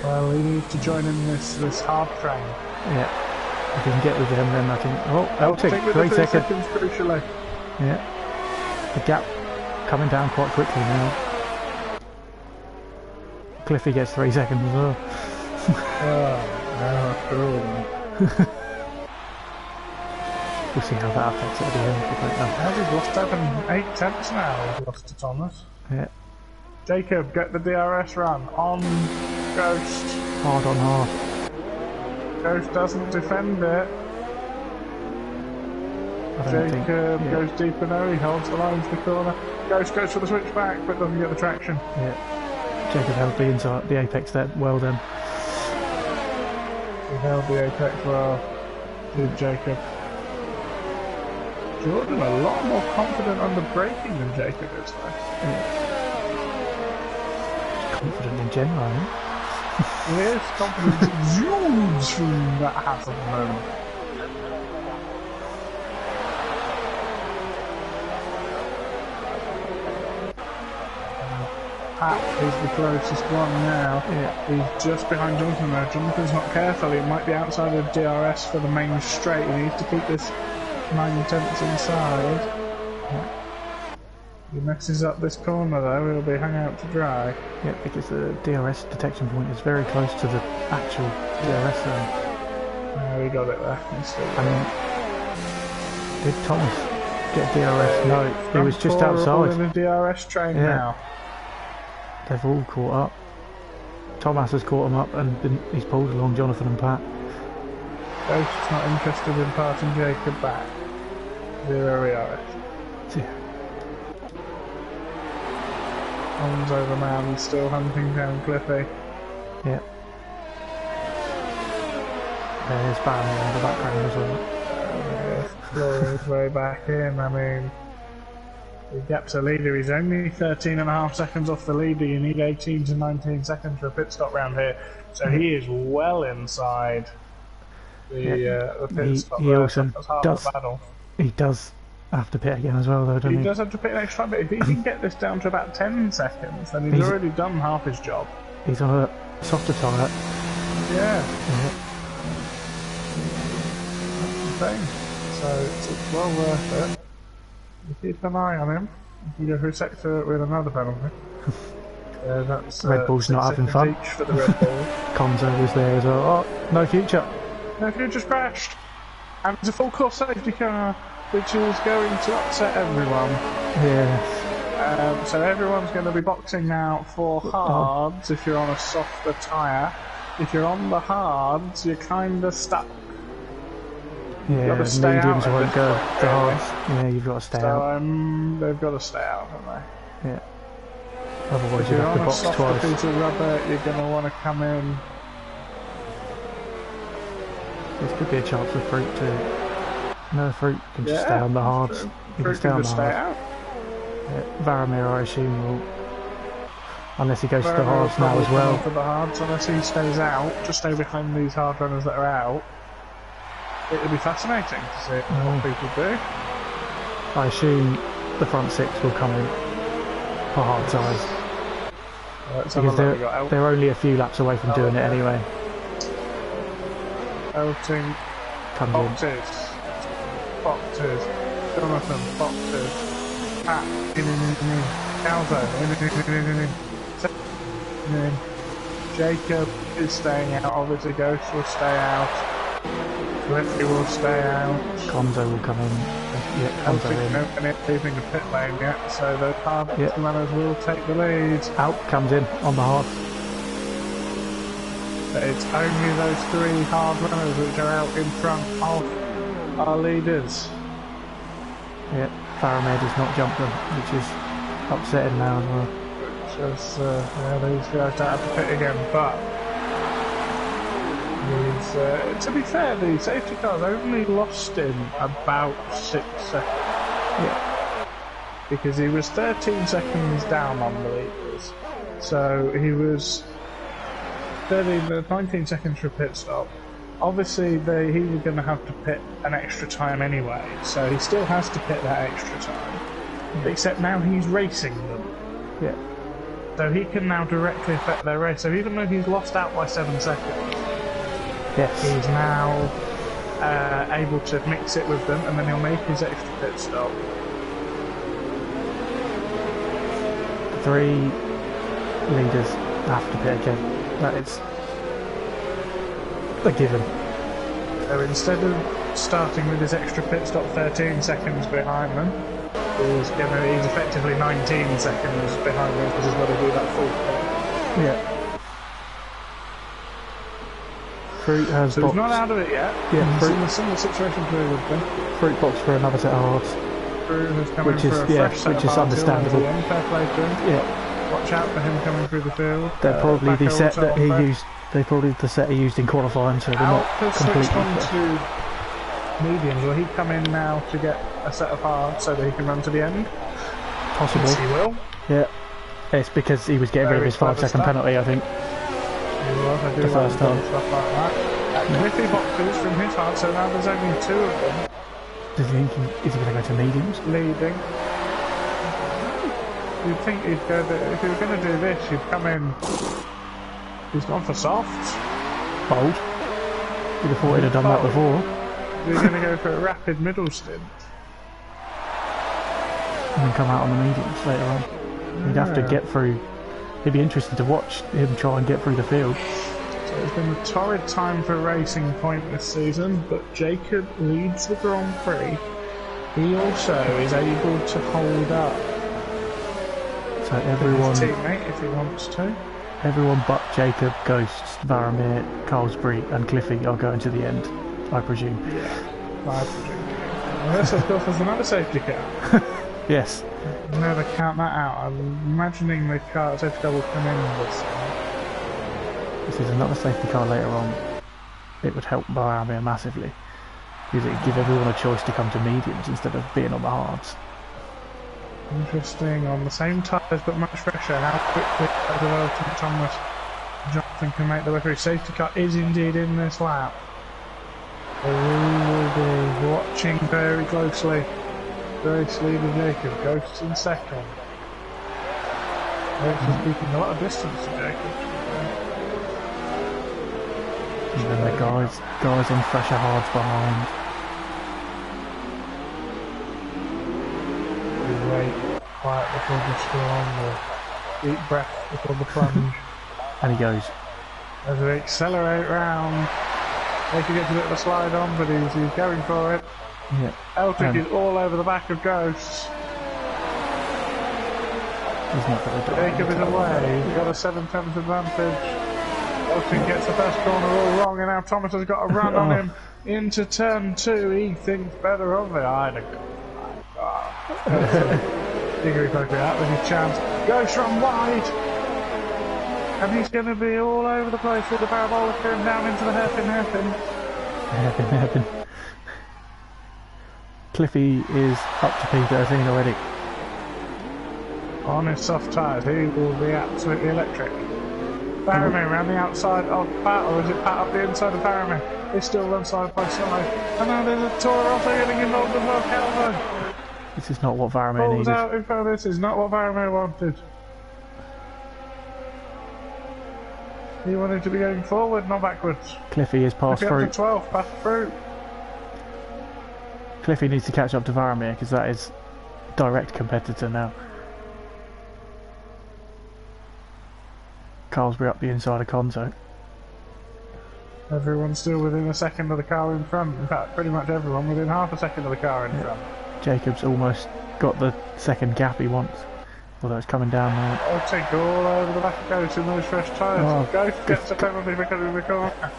B: Well, he needs to join in this hard train.
A: Yeah. If he can get with them, then I think. Oh, Eltink, 3 seconds.
B: Crucially.
A: Yeah. The gap coming down quite quickly now. Cliffy gets 3 seconds as well.
B: Oh,
A: We'll see how that affects it at the end. We don't know.
B: he's lost 8 tenths now. He's lost to Thomas.
A: Yeah.
B: Jacob, get the DRS run on Ghost.
A: Hard on hard.
B: Ghost doesn't defend it.
A: I don't think.
B: Jacob
A: Yeah.
B: goes deeper now, he holds the line to the corner. Ghost goes for the switchback, but doesn't get the traction.
A: Yeah. Jacob held the inside, the apex there well then.
B: He held the apex well. Did Jacob. Jordan a lot more confident under braking than Jacob is though.
A: Yeah. Confident in general, I think.
B: Yes, confidence exudes from that hat at the moment. Pat is the closest one now.
A: Yeah.
B: He's just behind Jonathan though. Jonathan's not careful. He might be outside of DRS for the main straight. He needs to keep this 9 tenths inside.
A: Yeah.
B: He messes up this corner though, he'll be hung out to dry.
A: Yeah, because the DRS detection point is very close to the actual DRS zone.
B: No, he got it there. He's still
A: I
B: there.
A: mean, did Thomas get DRS? No, he was just
B: Front four are all
A: outside.
B: in the DRS train
A: Yeah.
B: now.
A: They've all caught up. Thomas has caught him up and he's pulled along Jonathan and Pat.
B: Ghost's not interested in passing Jacob back. 0 ERS.
A: Yeah.
B: Arms over man, still hunting down Cliffy.
A: Yeah. There's Barry in the background as well.
B: Flores way back in. I mean, the gap's a leader. He's only 13.5 seconds off the leader. You need 18 to 19 seconds for a pit stop round here. So he is well inside the pit stop.
A: He also
B: That's half
A: does.
B: the battle.
A: He does have to pit again as well, though, doesn't he?
B: He does have to pit an extra time, but if he can get this down to about 10 seconds, then he's already done half his job.
A: He's on a softer tyre.
B: Yeah.
A: Yeah.
B: That's the thing. So it's well worth it. You keep an eye on him. You go through sector with another penalty. That's
A: Red Bull's not having fun.
B: each for the Red Bull.
A: Conzo was there as well. Oh, no future.
B: No, he just crashed. And it's a full course safety car, which is going to upset everyone.
A: Yeah.
B: So everyone's going to be boxing now for hards if you're on a softer tyre. If you're on the hards, you're kind of stuck.
A: Yeah,
B: gotta stay
A: mediums
B: out
A: won't
B: at
A: go
B: this point,
A: to
B: really.
A: hards. Yeah, you've got to stay
B: So
A: out.
B: they've got to stay out, haven't they?
A: Yeah. Otherwise
B: If
A: you'd
B: you're
A: have to
B: on a
A: box
B: softer
A: twice.
B: piece of rubber, you're going to want to come in.
A: This could be a chance for Fruit to... No, Fruit can just stay on the hards. He can
B: Fruit
A: stay
B: can
A: on the
B: just stay
A: hards.
B: out.
A: Yeah. Varamir, I assume, will... Unless he goes to the
B: Varro's
A: hards now as
B: probably
A: well.
B: coming for the hards, unless he stays out, just stay behind these hard runners that are out. It'll be fascinating to see what people do.
A: I assume the front six will come in for hard size.
B: Let's have a
A: Because
B: look. We got
A: they're only a few laps away from doing it anyway.
B: Elting,
A: Comes in.
B: Foxes, Jonathan, Foxes, Pat, in, Calzo, in. Jacob is staying out, obviously Ghost will stay out. Cliffy will stay out.
A: Conzo will come in. Yeah, Conzo in.
B: Elting leaving the pit lane yet, so the hard
A: Yeah.
B: runners will take the lead.
A: Out comes in on the hard.
B: But it's only those 3 hard runners which are out in front of our leaders.
A: Yeah, Faramir does not jump them, which is upsetting now as well.
B: Just, these guys don't have to pit again, but to be fair, the safety car's only lost him about 6 seconds.
A: Yeah,
B: Because he was 13 seconds down on the leaders. So he was 19 seconds for a pit stop. Obviously, he was going to have to pit an extra time anyway, so he still has to pit that extra time. Except now he's racing them.
A: yeah,
B: So he can now directly affect their race. So even though he's lost out by 7 seconds,
A: yes.
B: he's now able to mix it with them, and then he'll make his extra pit stop.
A: 3 leaders have to pit again. That is a given.
B: So instead of starting with his extra pit stop 13 seconds behind them, he's effectively 19 seconds behind them because he's got to do that full pit.
A: Yeah. Fruit has
B: So
A: boxed.
B: he's not out of it yet.
A: Yeah,
B: he's
A: Fruit.
B: in a similar situation to Fruit would be.
A: Fruit box for another set of hards.
B: Fruit has come
A: Which
B: in
A: is-
B: for a
A: yeah,
B: fresh set
A: which
B: of
A: is
B: hard
A: understandable.
B: till at the end. Fair play to him.
A: Yeah.
B: Watch out for him coming through the field.
A: They're probably the
B: Back
A: set
B: also
A: that
B: on
A: he
B: back.
A: used. They're probably the set he used in qualifying, so they're
B: Alp
A: not
B: has
A: completely.
B: switched on to mediums. Will he come in now to get a set of hard so that he can run to the end?
A: Possible.
B: Yes, he will.
A: Yeah. It's because he was getting rid of
B: Very
A: his 5-second
B: clever
A: penalty, I think.
B: He was. I do
A: The
B: like
A: first
B: doing
A: time.
B: stuff like that. Cliffy boxes from his hard, so now there's only 2 of them
A: Does he think is he going to go to mediums?
B: leading. You'd think he'd go. If he was going to do this, he'd come in. He's gone for softs.
A: Bold. You'd have thought he'd have done that
B: Bold.
A: before.
B: He's going to go for a rapid middle stint.
A: And then come out on the mediums later on. He'd have to
B: Yeah.
A: get through. It'd be interesting to watch him try and get through the field.
B: So it's been a torrid time for Racing Point this season, but Jacob leads the Grand Prix. He also is able to hold up
A: So
B: his
A: everyone,
B: teammate if he wants to.
A: everyone but Jacob, Ghosts, Varamir, Carlsbury, and Cliffy are going to the end, I presume.
B: Yeah, I presume. Unless, of course, there's another safety car.
A: Yes.
B: Never count that out. I'm imagining the safety car will come in this time.
A: This is another safety car later on. It would help Varamir massively, because it would give everyone a choice to come to mediums instead of being on the hards.
B: Interesting. On the same tyres, but much fresher. How quickly Thomas Jonathan can make the way through. Safety car is indeed in this lap. We will be watching very closely. Grace leader Jacob, Ghosts in second. Ghosts is keeping a lot of distance to Jacob.
A: And then the guys on fresher hards behind.
B: We wait quiet before the storm, or deep breath before the plunge.
A: And he goes.
B: As we accelerate round, Jacob gets a bit of a slide on, but he's going for it.
A: Yeah.
B: Eltic is all over the back of Ghosts.
A: He's not going to die.
B: Jacob is away. He's got a 7/10 advantage. Elton gets the first corner all wrong, and now Thomas has got a run on him into turn 2. He thinks better of it. Diggory poke it out with his chance. Ghost run wide. And he's going to be all over the place with the parabolica and down into the hairpin.
A: Hairpin. Cliffy is up to P13 already.
B: On his soft tyres, he will be absolutely electric. Faramir around the outside of Pat, or is it Pat up the inside of Faramir? They still run side by side. And now there's a Toro also getting involved as well, Calvo.
A: This is not what Varamir
B: Pulls
A: needed.
B: out in front of this is not what Faramir wanted. He wanted to be going forward, not backwards.
A: Cliffy is past
B: If he
A: Fruit.
B: up to 12, past Fruit.
A: Cliffy needs to catch up to Varamir because that is direct competitor now. Carlsbury up the inside of Conzo.
B: Everyone's still within a second of the car in front. In fact, pretty much everyone within half a second of the car in front.
A: Jacob's almost got the second gap he wants, although it's coming down now.
B: I'll take all over the back of Ghost in those fresh tyres.
A: Oh,
B: Ghost gets a penalty because of the corner.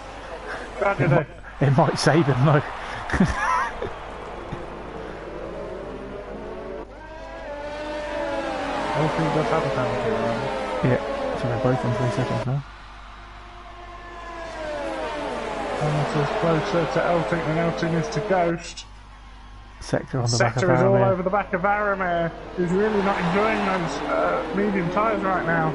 B: Tragedy.
A: It might save him though.
B: I think does have a penalty, right?
A: Yeah, so they're both on 3 seconds now.
B: Thomas is closer to Elting than Elting is to Ghost.
A: Sector on the back of
B: Sector is all
A: Varamir.
B: over the back of Varamir, who's really not enjoying those medium tyres right now.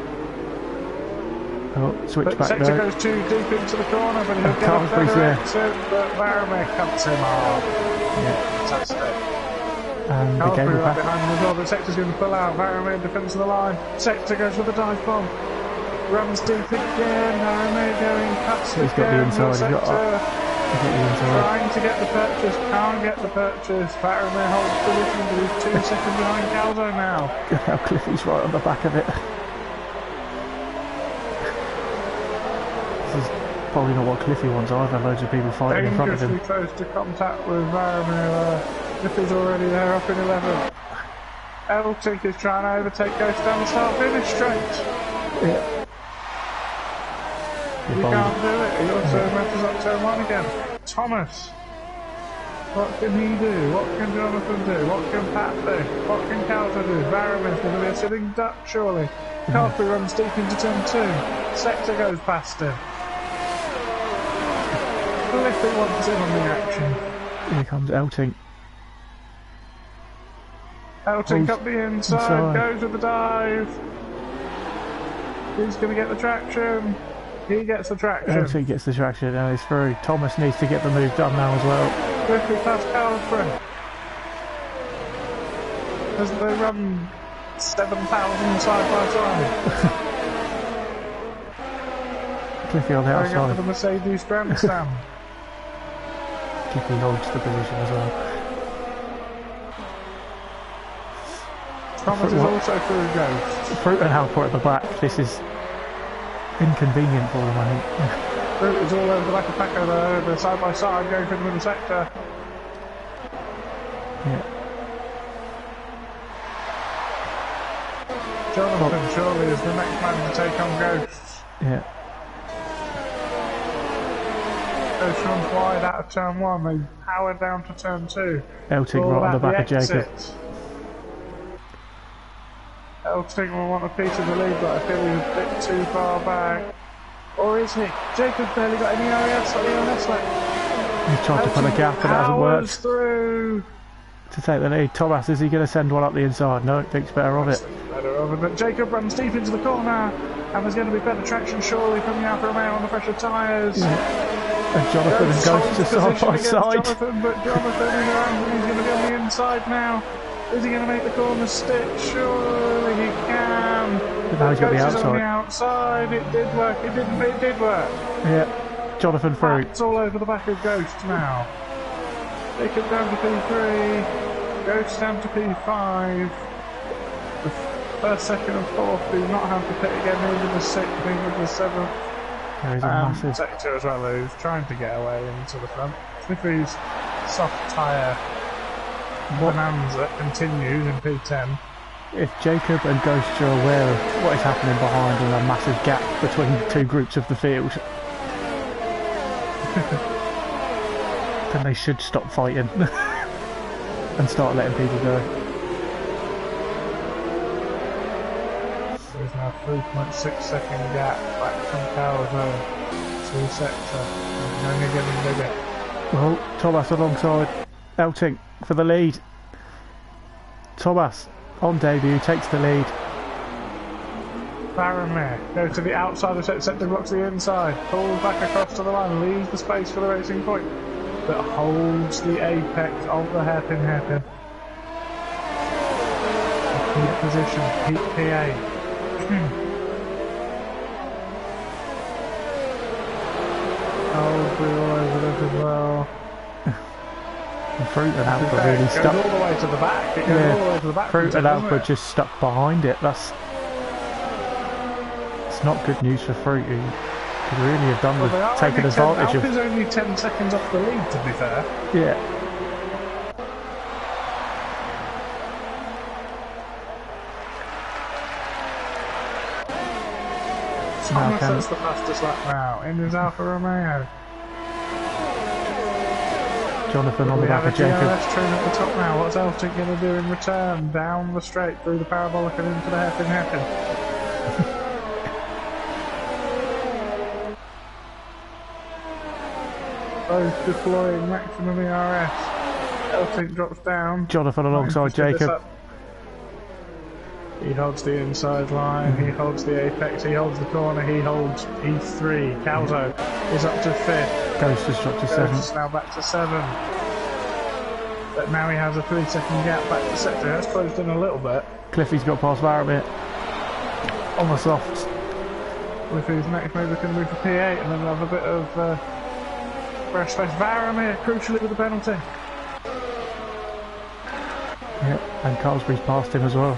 A: Oh, switch
B: But
A: back
B: Sector
A: there.
B: goes too deep into the corner, but he'll get a
A: Carlsbury's
B: better
A: there.
B: exit, but Varamir cuts him off.
A: Yeah.
B: Fantastic.
A: And the game
B: Carlsbury
A: is
B: right
A: back.
B: behind him as well, but Sector's going to pull out. Varamir defends the line. Sector goes for the dive bomb. Runs deep again. Varamir going cuts
A: He's got the
B: again.
A: inside, he's got
B: Sector
A: the inside.
B: trying to get the purchase, can't get the purchase. Varamir holds position, but he's 2 seconds behind Calvo now.
A: Now Cliffy's right on the back of it. probably not what Cliffy wants either, loads of people fighting in front of him.
B: Dangerously close to contact with Varamir. Cliffy's already there, up in 11. Eltink is trying to overtake Ghost down the start finish straight.
A: Yeah.
B: He can't do it, he also messes up turn 1 again. Thomas, what can he do? What can Jonathan do? What can Pat do? What can Calder do? Varamir's going to be a sitting duck, surely. Carthy runs deep into turn 2. Sector goes past him. Cliffy wants in on the action.
A: Here comes Eltink.
B: Eltink up the inside, goes with the dive. He's going to get the traction. He gets the traction.
A: Eltink gets the traction and it's through. Thomas needs to get the move done now as well.
B: Cliffy past Calfrey. As they run 7,000 side by side.
A: Cliffy on the outside.
B: Going up to the Mercedes grandstand.
A: Cliffy holds the position as well.
B: Thomas is also through Ghost.
A: Fruit and Alport at the back. This is inconvenient for them, I think.
B: Fruit is all over the back of Paco though, the side by side going through the middle sector.
A: Yeah.
B: Jonathan surely is the next man to take on Ghost.
A: Yeah.
B: Ghost runs wide out of turn 1, they power down to turn 2.
A: Eltink right on the back of Jacob.
B: Eltink will want a piece of the lead, but I feel he's a bit too far back. Or is he? Jacob's barely got any RES on EOS left.
A: He's tried to put a gap and it hasn't worked.
B: Through.
A: To take the lead. Thomas, is he going to send one up the inside? No, thinks better of it.
B: Better of it, but Jacob runs deep into the corner, and there's going to be better traction surely from the Alfa Romeo on the pressure tyres.
A: Yeah. And Jonathan goes to side by side.
B: Jonathan, but Jonathan is around, he's going to be on the inside now. Is he going to make the corner stick? Surely he can.
A: But now he's got the outside.
B: On the outside. It did work. It didn't. It did work.
A: Yeah. Jonathan through.
B: It's all over the back of Ghost now. Jacob down to P3. Ghost down to P5. The first, second, and fourth do not have to pit again. Neither the sixth, neither the seventh.
A: There is a massive
B: sector as well, who's trying to get away into the front. Smithy's soft tyre. Bonanza continues in P10.
A: If Jacob and Ghost are aware of what is happening behind and a massive gap between the two groups of the field, then they should stop fighting and start letting people go.
B: There's now a 3.6 second gap back from Calvo to sector, and only getting bigger.
A: Well, Thomas alongside Eltink for the lead. Thomas on debut takes the lead.
B: Varamir goes to the outside of sector, blocks the inside, pulls back across to the line, leaves the space for the racing point, but holds the apex of the hairpin. Keep position, keep PA. Oh, we're all over this as well.
A: And Fruit and Alpha really stuck.
B: It goes all the way to the back. It goes all the way to the back.
A: Fruit and Alpha just stuck behind it. It's not good news for Fruit, who could really have done with taking advantage of.
B: Alpha's only 10 seconds off the lead, to be fair.
A: Yeah.
B: Thomas has the fastest lap now in his Alfa Romeo.
A: Jonathan on the back of Jacob.
B: DRS train at the top now. What's Eltink going to do in return? Down the straight through the parabolic and into the hairpin. Both deploying maximum ERS. Eltink drops down.
A: Jonathan alongside Jacob.
B: He holds the inside line, he holds the apex, he holds the corner, he holds P3. Calzo is up to 5th.
A: Ghost has dropped to 7th.
B: Ghost is now back to 7. But now he has a 3-second gap back to sector. That's closed in a little bit.
A: Cliffy's got past Varamir on the softs.
B: Cliffy's next maybe going to move to P8 and then have a bit of fresh space. Varamir crucially with the penalty.
A: Yep, and Carlsbury's passed him as well.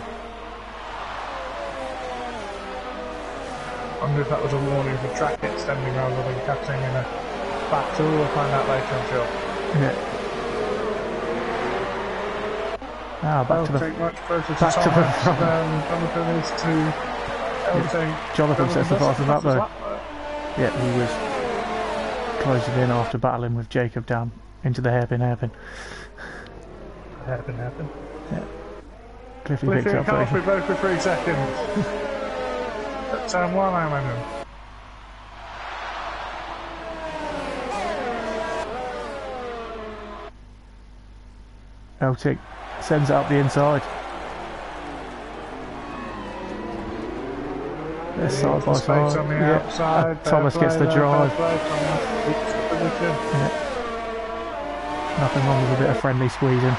B: wonder if that was a warning for track extending rather than cutting in a battle. We'll find out later, I'm sure.
A: Yeah. Ah, back to the
B: much closer to
A: back to the
B: Thomas
A: front.
B: than Jonathan is to Elting.
A: Jonathan sets the fastest lap though.
B: though.
A: Yeah, he was closing in after battling with Jacob down into the hairpin.
B: Hairpin.
A: Yeah. Cliffy
B: Cliffy
A: picks
B: and
A: up
B: Carfrey both for 3 seconds. At turn 1, I imagine.
A: Eltic sends it up the inside. They're side by side.
B: On the
A: Yeah.
B: outside.
A: Thomas gets the drive.
B: Yeah.
A: Nothing wrong with a bit of friendly squeezing.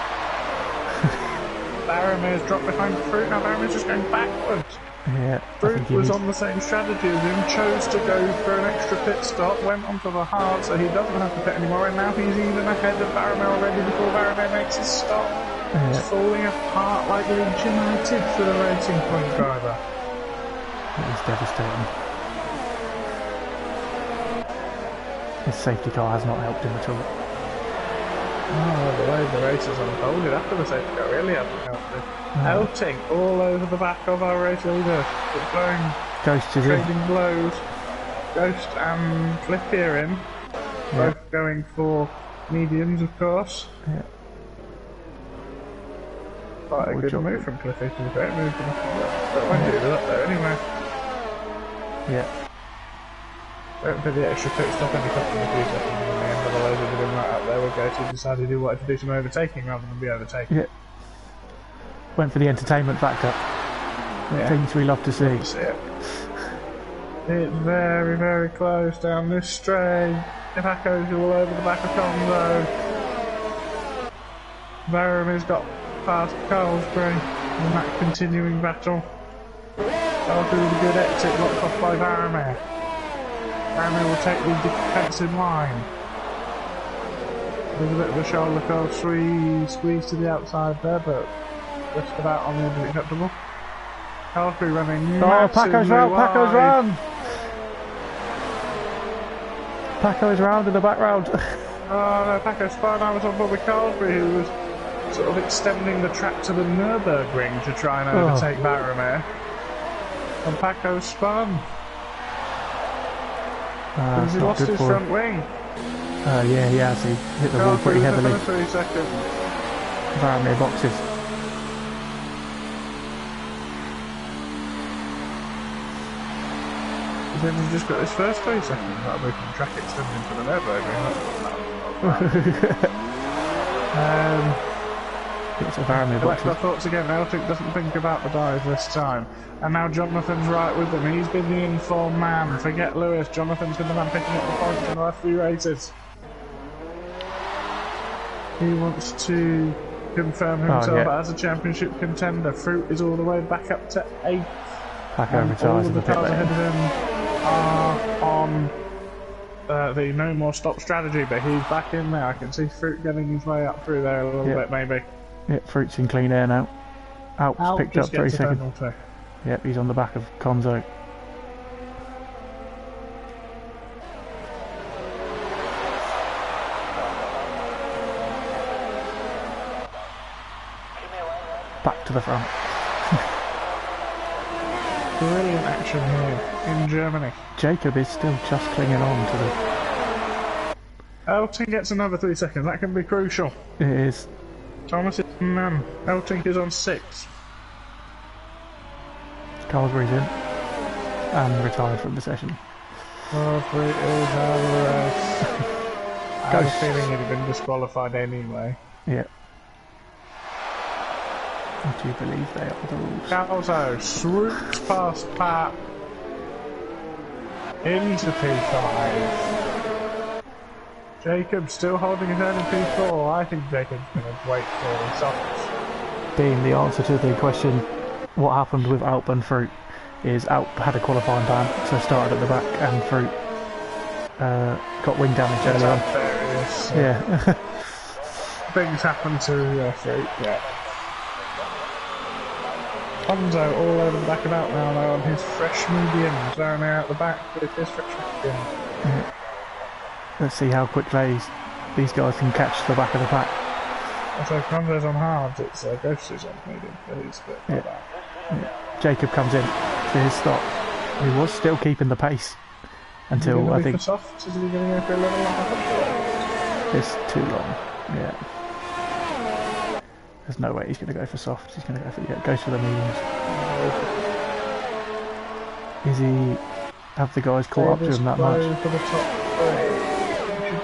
B: Baramir's dropped behind Fruit, now Baramir's just going backwards.
A: Yeah.
B: Fruit was on the same strategy as him, chose to go for an extra pit stop, went onto the hard so he doesn't have to pit anymore, and now he's even ahead of Baramir already before Baramir makes his stop.
A: Yeah.
B: It's falling apart like Leeds United for the Racing Point driver.
A: It was devastating. His safety car has not helped him at all.
B: Oh, the way the race has unfolded after the safety car really hasn't helped him. Elting all over the back of our race leader, blowing,
A: Ghost is in.
B: trading blows. Ghost and Cliffy are in, both going for mediums, of course.
A: Yeah.
B: Quite a good move from Cliffy, to be fair. Move from but when he was up there anyway.
A: Yeah.
B: Went for the extra pit stop and he cut in a few seconds, and in the end of the loads of him right up there where Ghost decided he wanted to do some overtaking rather than be overtaken.
A: Yeah. Went for the entertainment factor.
B: Yeah.
A: Things we love to see.
B: It's very, very close down this straight. Paco's all over the back of Conzo. Baramir's got past Carlsbury in that continuing battle. Carlsbury with a good exit, locked off by Baramir. Baramir will take the defensive line. There's a bit of a shoulder curl squeeze to the outside there, but just about on the edge of acceptable. Carlsbury running
A: Paco's round, Paco's round! Paco's round in the back round.
B: Oh no, Paco spun. I was on board with Carlsbury, who was sort of extending the track to the Nürburgring to try and overtake Baramir. And Paco spun. Because he lost his front wing.
A: Yeah, he has. He hit the wall pretty heavily.
B: 3 seconds.
A: Baramir boxes.
B: Then he's just got his first 3 seconds that we can track extending to the Nürburgring.
A: It's a Baramir
B: Collect
A: boxes.
B: our thoughts again. Eltic doesn't think about the dive this time. And now Jonathan's right with them. He's been the informed man. Forget Lewis. Jonathan's been the man picking up the points in the last few races. He wants to confirm himself as a championship contender. Fruit is all the way back up to 8th.
A: Paco retires in the pit
B: cars ahead
A: lane.
B: of him are on the no more stop strategy, but he's back in there. I can see Fruit getting his way up through there a little bit, maybe.
A: Yeah, Fruit's in clean air now. Alp's picked up 3 seconds. Yep, he's on the back of Conzo. Back to the front.
B: Brilliant action here in Germany.
A: Jacob is still just clinging on to the...
B: Elting gets another 3 seconds. That can be crucial.
A: It is.
B: Thomas is none. Elting is on 6.
A: Carlsbury's in. And retired from the session.
B: Carlsbury is out of the race. I have a feeling he'd have been disqualified anyway.
A: Yeah. I do believe they are the rules.
B: Calzo swoops past Pat into P5. Jacob's still holding his own in P4. I think Jacob's going to wait for the softs.
A: Dean, the answer to the question, what happened with Alp and Fruit, is Alp had a qualifying ban, so started at the back, and Fruit got wing damage early on. Yeah.
B: Things happen to Fruit, yeah. Ponzo all over the back of out now though on his fresh mediums, down there at the back with his fresh mediums.
A: Yeah. Let's see how quickly these guys can catch the back of the pack.
B: So Ponzo's on hards, it's Ghost is on medium, but he's a bit like that.
A: Yeah. Jacob comes in to his stop. He was still keeping the pace until I think.
B: For soft? Is he going to go for a little long?
A: It's too long. Yeah. There's no way he's going to go for soft. He's going to go for goes for the mediums. Is he? Have the guys caught up to him that much?
B: For the top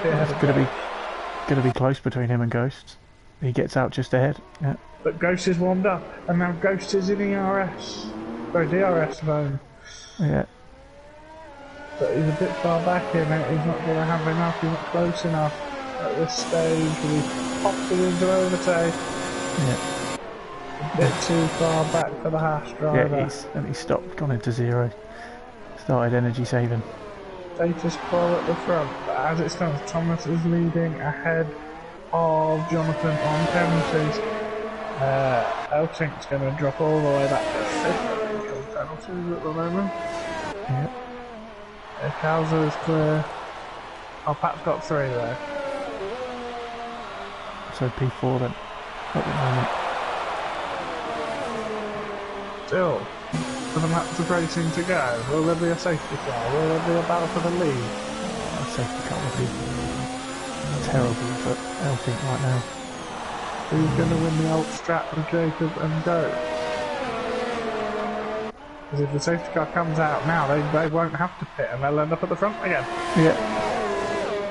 A: It's going to be close between him and Ghost. He gets out just ahead. Yeah.
B: But Ghost is warmed up, and now Ghost is in ERS. Sorry, DRS zone.
A: Yeah.
B: But he's a bit far back here, mate. He's not going to have enough. He's not close enough at this stage. He popped it into overtake.
A: Yeah.
B: A bit too far back for the Haas driver.
A: Yeah, he stopped, gone into zero. Started energy saving.
B: Status quo at the front, but as it stands, Thomas is leading ahead of Jonathan on penalties. Elting's going to drop all the way back to 5th on penalties at the moment.
A: Yeah.
B: Calzo is clear. Oh, Pat's got 3 there.
A: So P4 then, at the moment.
B: Still, for the maps of racing to go, will there be a safety car? Will there be a battle for the lead?
A: A safety car would be terrible for Elting right now.
B: Who's going to win the old strap with Jacob and Go? Because if the safety car comes out now, they won't have to pit and they'll end up at the front again.
A: Yeah.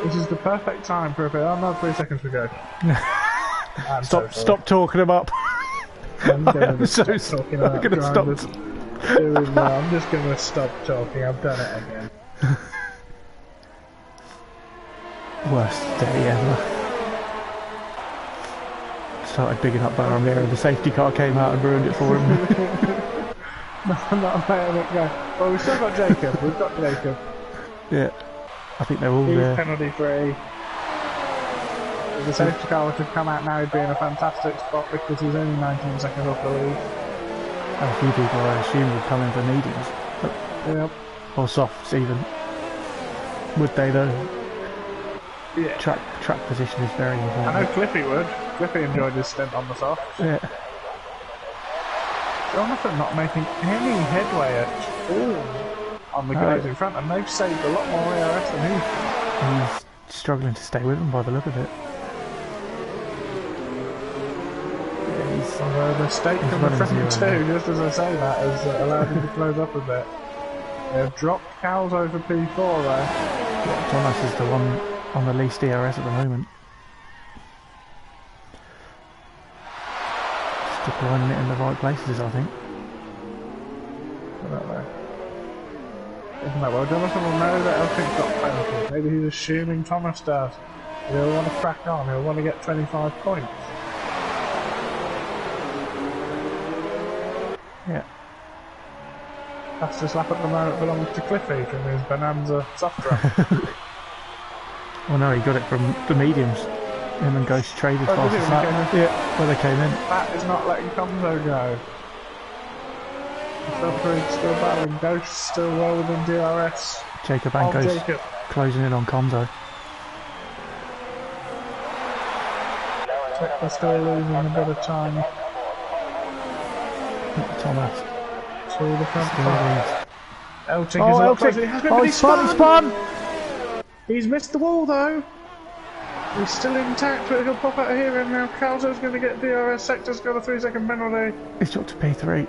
B: This is the perfect time for a pit. Oh no, 3 seconds to go.
A: Stop talking him up.
B: I'm going to
A: so
B: stop talking about
A: I'm
B: I'm just going to stop talking. I've done it again.
A: Worst day ever. Started bigging up Baromir and the safety car came out and ruined it for him.
B: I'm not letting it go. Well, we've still got Jacob. We've got Jacob.
A: Yeah. I think they're all
B: He's
A: there.
B: penalty free. If the safety car were to come out now, he'd be in a fantastic spot because he's only 19 seconds off the lead.
A: A few people I assume would come in for mediums.
B: Yep.
A: Or softs even. Would they though?
B: Yeah.
A: Track position is very important.
B: I know Cliffy would. Cliffy enjoyed his stint on the soft.
A: Yeah.
B: Jonathan not making any headway at all on the guys in front, and they've saved a lot more ARS than he.
A: He's struggling to stay with them by the look of it. Yeah,
B: Although the mistake from the front too, just as I say that, has allowed him to close up a bit. They've dropped Calzo for P4 though.
A: Yeah, Thomas is the one on the least DRS at the moment. Just deploying it in the right places, I think.
B: I don't know. Isn't that well? Jonathan will know that Elking's got penalties. Maybe he's assuming Thomas does. He'll want to crack on, he'll want to get 25 points.
A: Yeah.
B: Fastest lap at the moment belongs to Cliffy from his Bonanza soft run.
A: Well, no, he got it from the mediums. Him and Ghost traded fastest lap. Yeah, where they came in.
B: That is not letting Comzo go. Selfridge still battling. Ghost still well within DRS.
A: Jacob and Ghost closing in on Comzo.
B: They're still losing a bit of time.
A: Thomas.
B: To the front Elting is
A: Elting! He's spun!
B: He's missed the wall though. He's still intact, but he'll pop out of here, and now Calzo's going to get DRS. Sector's got a 3-second penalty.
A: He's dropped to P3.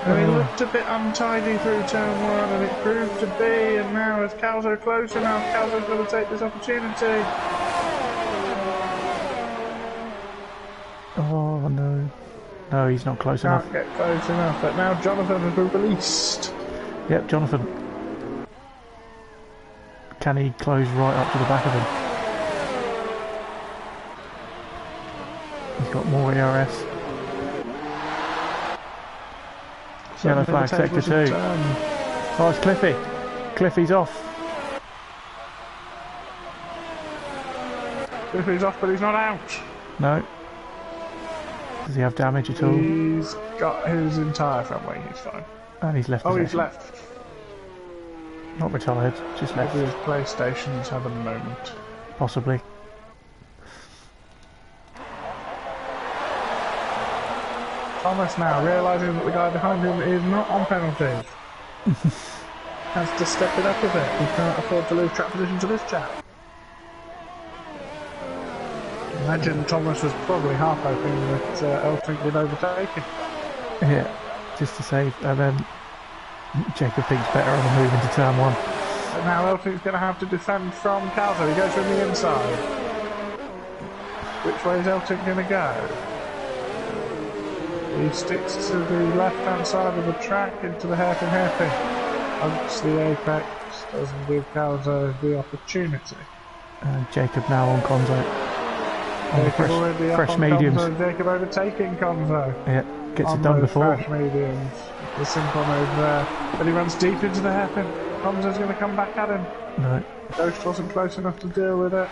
B: And he looked a bit untidy through turn 1, and it proved to be, and now is Calzo close enough? Calzo's going to take this opportunity.
A: Oh no. No, he's not close enough.
B: Can't get close enough, but now Jonathan has been released.
A: Yep, Jonathan. Can he close right up to the back of him? He's got more ERS. Yellow flag, sector 2. Oh, it's Cliffy. Cliffy's off.
B: Cliffy's off, but he's not out.
A: No. Does he have damage at all?
B: He's got his entire front wing, he's fine.
A: And he's left.
B: Oh,
A: possession.
B: he's left.
A: Not retired, just left.
B: Maybe his PlayStation's having a moment.
A: Possibly.
B: Thomas now realising that the guy behind him is not on penalties. Has to step it up a bit. He can't afford to lose track position to this chap. Imagine Thomas was probably half hoping that Elting would overtake him.
A: Yeah, just to save. And then Jacob thinks better on the move into turn 1.
B: And now Elting's going to have to defend from Calzo. He goes from the inside. Which way is Elting going to go? He sticks to the left-hand side of the track into the hairpin. Hugs the apex, doesn't give Calzo the opportunity.
A: Jacob now on Conzo. On
B: Jacob already up
A: fresh
B: on
A: mediums.
B: Conzo. Jacob overtaking Conzo.
A: Yeah, gets
B: on
A: it done
B: those
A: before.
B: Fresh mediums. The simple move there. But he runs deep into the hairpin. Conzo's going to come back at him.
A: No.
B: Ghost wasn't close enough to deal with it.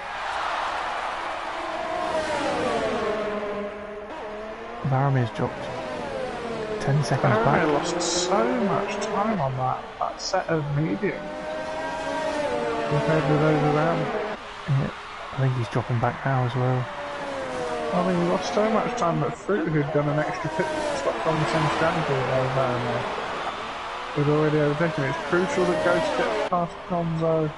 A: Baramir's dropped 10 seconds
B: Baramir
A: back.
B: lost so much time on that set of mediums. Compared with those around.
A: Yeah, I think he's dropping back now as well.
B: I mean, he lost so much time that Fruit, who'd done an extra pit stop on the same strategy as Baramir, had already overtaken. It's crucial that Ghost gets past Conzo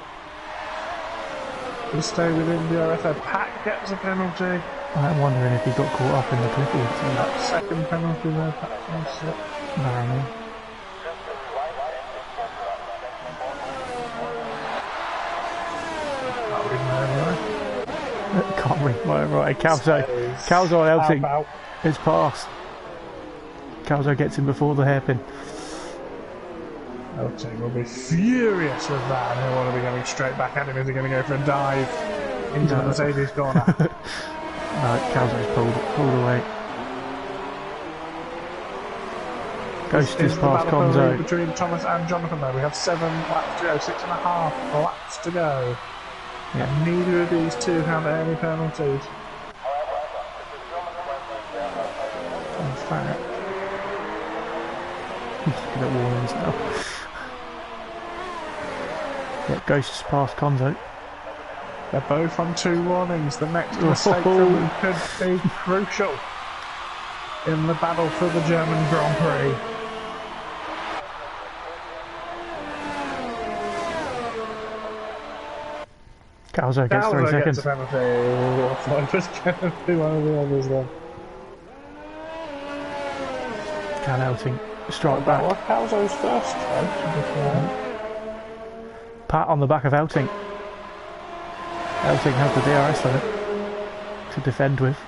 B: to stay within the RFA. Pat gets a penalty.
A: I'm wondering if he got caught up in the Cliffy incident.
B: That second penalty there, Pat's missed it.
A: Baramir.
B: Can't read my anyway.
A: Can't read right. Calzo on Elting. It's passed. Calzo gets him before the hairpin.
B: Elting will be furious with that, and he'll want to be going straight back at him. Is he going to go for a dive into the Mercedes corner?
A: No, Calzo's pulled away. Ghost is past Conzo.
B: Between Thomas and Jonathan though, we have 7 laps to go, 6.5 laps to go.
A: Yeah.
B: And neither of these two have any penalties. In fact,
A: looking at warnings now. Yeah, Ghost is past Conzo.
B: they're both on 2 warnings. The next mistake from them could be crucial in the battle for the German Grand Prix.
A: Calzo gets 3 seconds.
B: Gets a penalty. I thought it was going to be one of the others then.
A: Can Elting strike back?
B: What Calzo's first
A: Pat on the back of Elting. Elting has the DRS limit to defend with.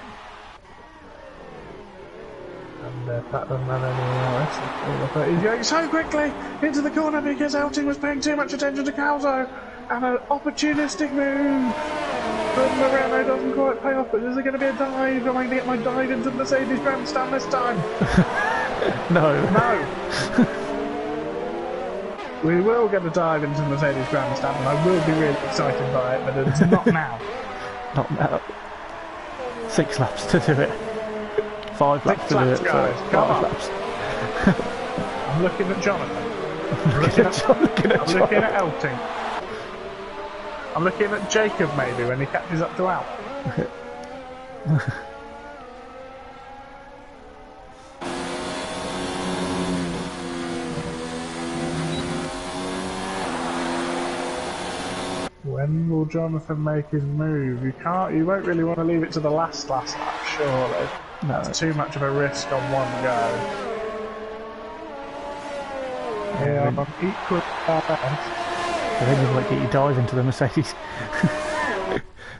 B: And Pat doesn't have any DRS. He's going so quickly into the corner because Elting was paying too much attention to Calzo. And an opportunistic move. But the Renault doesn't quite pay off, but is there going to be a dive? Am I going to get my dive into the Mercedes grandstand this time?
A: No.
B: No. We will get a dive into the Mercedes grandstand, and I will be really excited by it, but it's not now.
A: Not now. 6 laps to do it. 5 laps to do it.
B: Guys.
A: So
B: Come
A: 5
B: on.
A: laps.
B: I'm looking at Jonathan.
A: I'm looking at
B: Elting. I'm looking at Jacob maybe when he catches up to Al. When will Jonathan make his move? You won't really want to leave it to the last lap, surely.
A: No.
B: That's too much of a risk on one go. Yeah, I'm equal.
A: I think he might get you dive into the Mercedes.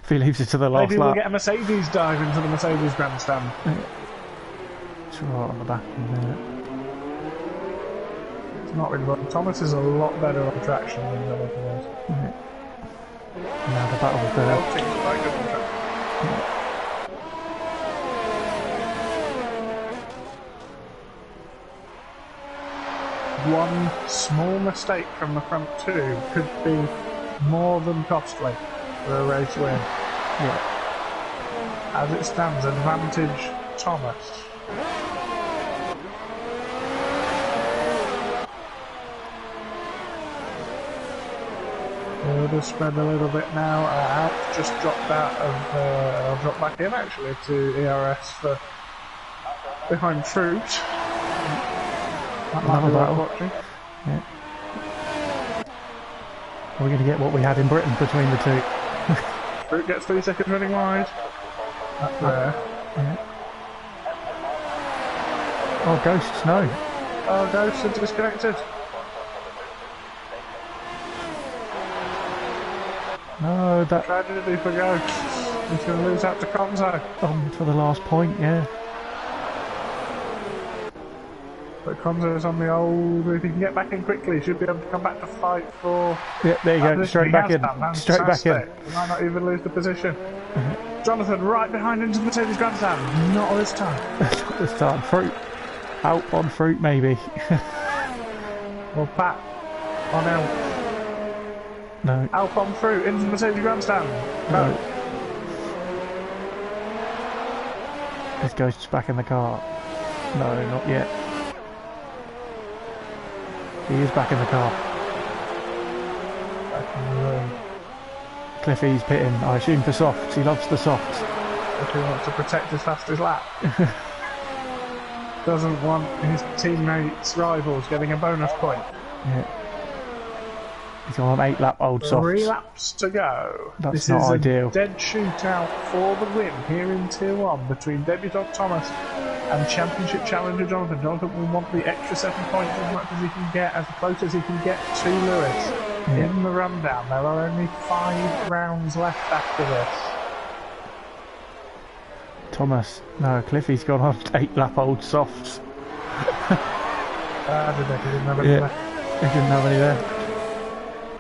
A: If he leaves it to the last
B: Maybe
A: lap.
B: we'll get a Mercedes dive into the Mercedes grandstand.
A: It's right on the back of there.
B: It's not really fun. Thomas is a lot better on traction than Jonathan is.
A: Yeah. Now the battle with the...
B: Elting's quite good on traction. One small mistake from the front 2 could be more than costly for a race win.
A: Yeah.
B: As it stands, advantage Thomas. underspread a little bit now. Alp just dropped out of, I'll drop back in actually to ERS for behind Fruit. That might be worth watching.
A: Yeah. Are we going to get what we had in Britain between the two?
B: Fruit gets 3 seconds running wide. Up there.
A: Yeah. Oh, Ghosts, no.
B: Oh, Ghosts are disconnected.
A: No, that...
B: Tragedy for Ghosts. He's going to lose out to Conzo.
A: On for the last point, yeah.
B: But Conzo's on the old... If he can get back in quickly, he should be able to come back to fight for...
A: Yeah, there you go, straight back in. Straight back in.
B: He might not even lose the position. Jonathan right behind into the Mercedes Grandstand. Not this time.
A: Not this time. Fruit. Out on Fruit, maybe.
B: Or Pat on Alp.
A: No.
B: Alp on Fruit into the Mercedes Grandstand. No.
A: This Ghost's back in the car. No, not yet. He is back in the car.
B: Back in the room.
A: Cliffy's pitting, I assume for softs. He loves the softs.
B: Cliffy wants to protect his fastest lap. Doesn't want his teammates, rivals, getting a bonus point.
A: Yeah. He's on 8 lap old softs.
B: 3 laps to go.
A: That's
B: this
A: not
B: is
A: ideal.
B: A dead shootout for the win here in Tier 1 between debutant Thomas and Championship Challenger Jonathan. Jonathan will want the extra 7 points as much as he can get, as close as he can get to Lewis. In the rundown, there are only 5 rounds left after this.
A: Thomas, no, Cliffy's gone on 8 lap old softs.
B: He didn't have any left.
A: He didn't have any there.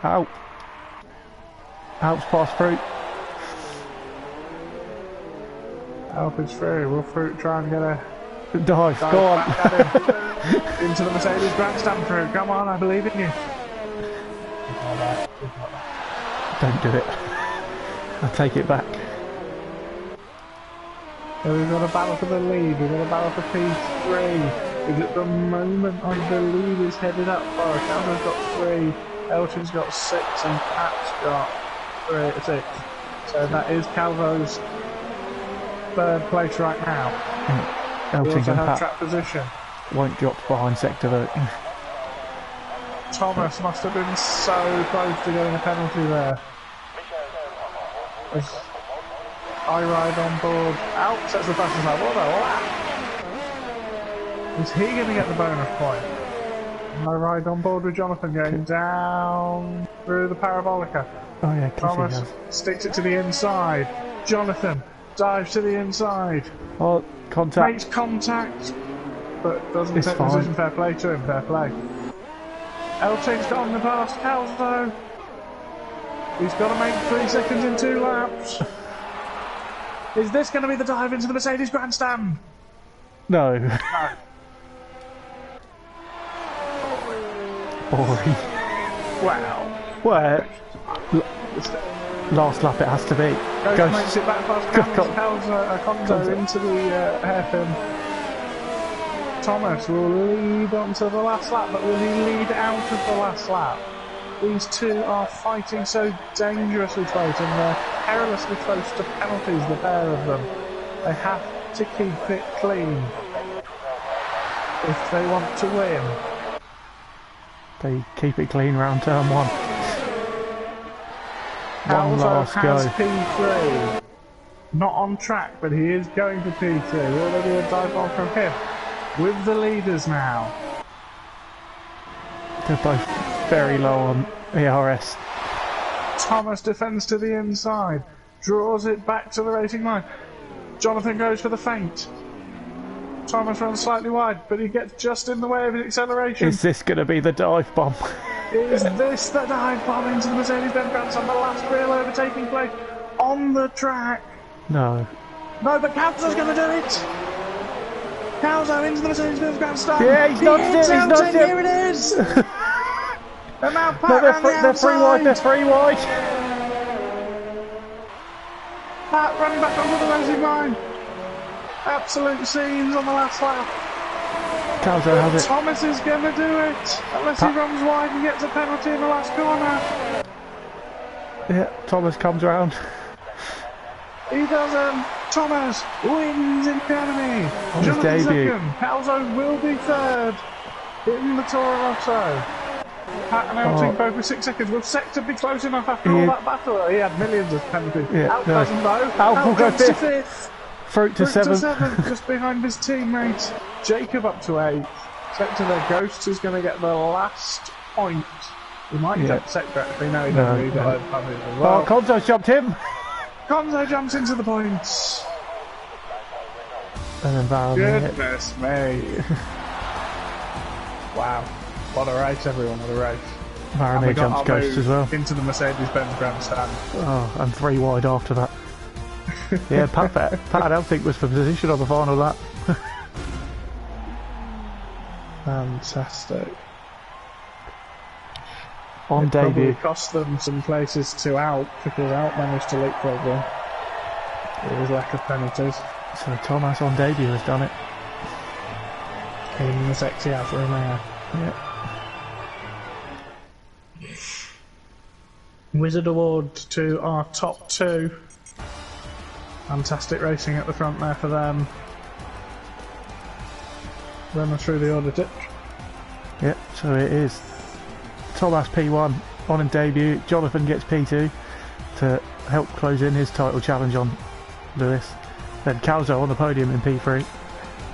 A: Alp. Alp's past Fruit.
B: Alp is through. Will Fruit try and get a
A: dive? Go on.
B: Into the Mercedes Grandstand, Fruit. Come on, I believe in you.
A: Don't do it. I'll take it back.
B: So we've got a battle for the lead, we've got a battle for P3. Because at the moment the lead is headed up far. Calvo's got 3, Elton's got 6 and Pat's got 6. So that is Calvo's 3rd place right now.
A: Elton and Pat
B: track position.
A: Won't drop behind sector vote.
B: Thomas must have been so close to getting a penalty there. I ride on board. Alp sets the fastest lap. What a lap! Is he going to get the bonus point? I ride on board with Jonathan going down through the parabolica.
A: Oh yeah,
B: Thomas sticks it to the inside. Jonathan dives to the inside.
A: Oh, contact.
B: Makes contact, but doesn't
A: it's
B: take the position. Fair play to him. Fair play. Elton's got on the past Calvo. He's got to make 3 seconds in 2 laps. Is this going to be the dive into the Mercedes Grandstand?
A: No. Boring.
B: Wow.
A: Where? Last lap it has to be.
B: Ghost makes it back past Conzo into the hairpin. Thomas will lead on to the last lap, but will he lead out of the last lap? These two are fighting so dangerously close, and they're perilously close to penalties, the pair of them. They have to keep it clean if they want to win.
A: They keep it clean round turn 1. One last
B: has
A: go.
B: P3. Not on track, but he is going for P3. Will there be a dive bomb from him? With the leaders now.
A: They're both very low on ERS.
B: Thomas defends to the inside. Draws it back to the racing line. Jonathan goes for the feint. Thomas runs slightly wide, but he gets just in the way of his acceleration.
A: Is this going to be the dive bomb?
B: Is this the dive bomb into the Mercedes-Benz Grandstand? The last real overtaking place on the track.
A: No.
B: No, but Calzo's going to do it. Calzo into the Mercedes-Benz Grandstand.
A: Yeah, he's not it. He's not it.
B: Here it is. And now Pat
A: no,
B: they're
A: 3 wide. They're 3 wide.
B: Pat running back onto the racing line. Absolute scenes on the last lap.
A: Calzo has it.
B: Thomas is going to do it, unless he runs wide and gets a penalty in the last corner.
A: Yeah, Thomas comes round.
B: He doesn't. Thomas wins in Academy.
A: On his
B: Jonathan
A: debut.
B: second. Calzo will be third in the Toro Rosso. Pat and Elting both with 6 seconds. Will Sector be close enough after all that battle? He had millions of penalties. Alp doesn't know.
A: Alp will go
B: jumps to
A: fifth.
B: 5th.
A: Fruit to seventh.
B: Just behind his teammates. Jacob up to 8th. Sector their Ghost is going to get the last point. He might get Sector actually. No, he doesn't. He got advantage as well.
A: Oh, Conzo's jumped him.
B: Conzo jumps into the points.
A: And then Varro.
B: Goodness me. Wow. What a race, everyone. What a race.
A: Varro jumps Ghost as well.
B: Into the Mercedes-Benz grandstand.
A: Oh, and 3 wide after that. Yeah, Pat I don't think was for position on the final lap.
B: Fantastic.
A: On debut.
B: Probably cost them some places to Alp because Alp managed to leapfrog them. It was lack of penalties.
A: So Thomas on debut has done it.
B: In the sexy Alfa Romeo.
A: Yeah.
B: Wizard Award to our top 2. Fantastic racing at the front there for them. Running through the order ditch.
A: Yep, so it is Thomas P1 on in debut. Jonathan gets P2 to help close in his title challenge on Lewis. Then Calzo on the podium in P3.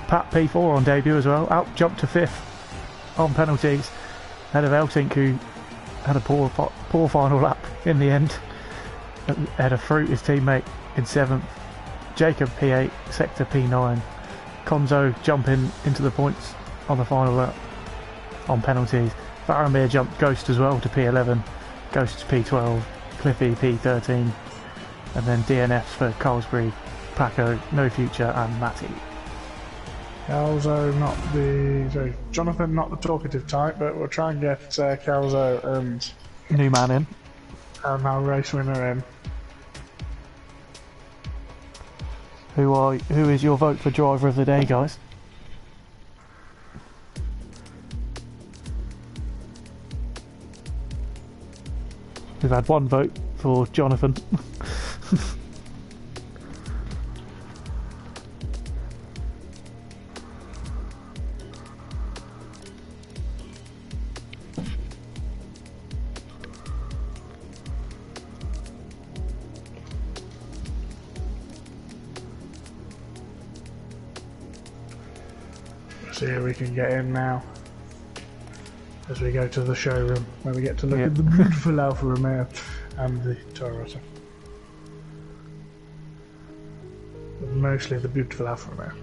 A: Pat P4 on debut as well. Out jumped to 5th on penalties. Ahead of Eltink, who had a poor final lap in the end. Ahead of Fruit, his teammate, in 7th. Jacob P8, Sector P9. Conzo jumping into the points on the final lap on penalties. Faramir jumped Ghost as well to P11. Ghost P12. Cliffy P13. And then DNFs for Colesbury, Paco, No Future and Matty.
B: Calzo Jonathan not the talkative type, but we'll try and get Calzo and
A: new man in.
B: And our race winner in.
A: Who is your vote for driver of the day, guys? We've had 1 vote for Jonathan.
B: See who we can get in now as we go to the showroom where we get to look at the beautiful Alfa Romeo and the Toro Rosso. But mostly the beautiful Alfa Romeo.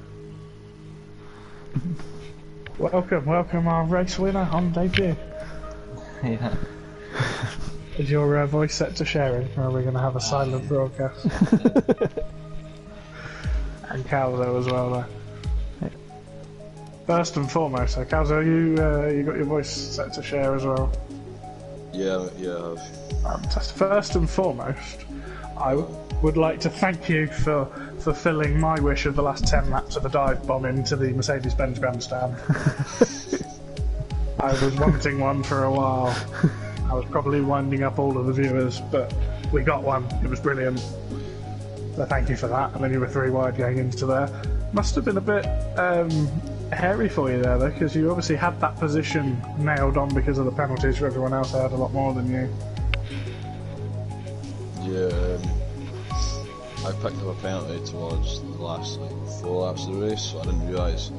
B: Welcome our race winner on debut.
C: Yeah.
B: Is your voice set to sharing, or are we going to have a silent broadcast? And Calzo as well there. First and foremost, so Calzo, you got your voice set to share as well?
D: Yeah, I have.
B: Fantastic. First and foremost, I would like to thank you for fulfilling my wish of the last 10 laps of a dive bomb into the Mercedes-Benz grandstand. I was wanting one for a while. I was probably winding up all of the viewers, but we got one. It was brilliant. So thank you for that. And then you were 3 wide going into there. Must have been a bit hairy for you there, though, because you obviously had that position nailed on because of the penalties. For everyone else, I had a lot more than you.
D: Yeah, I picked up a penalty towards the last 4 laps of the race, so I didn't realise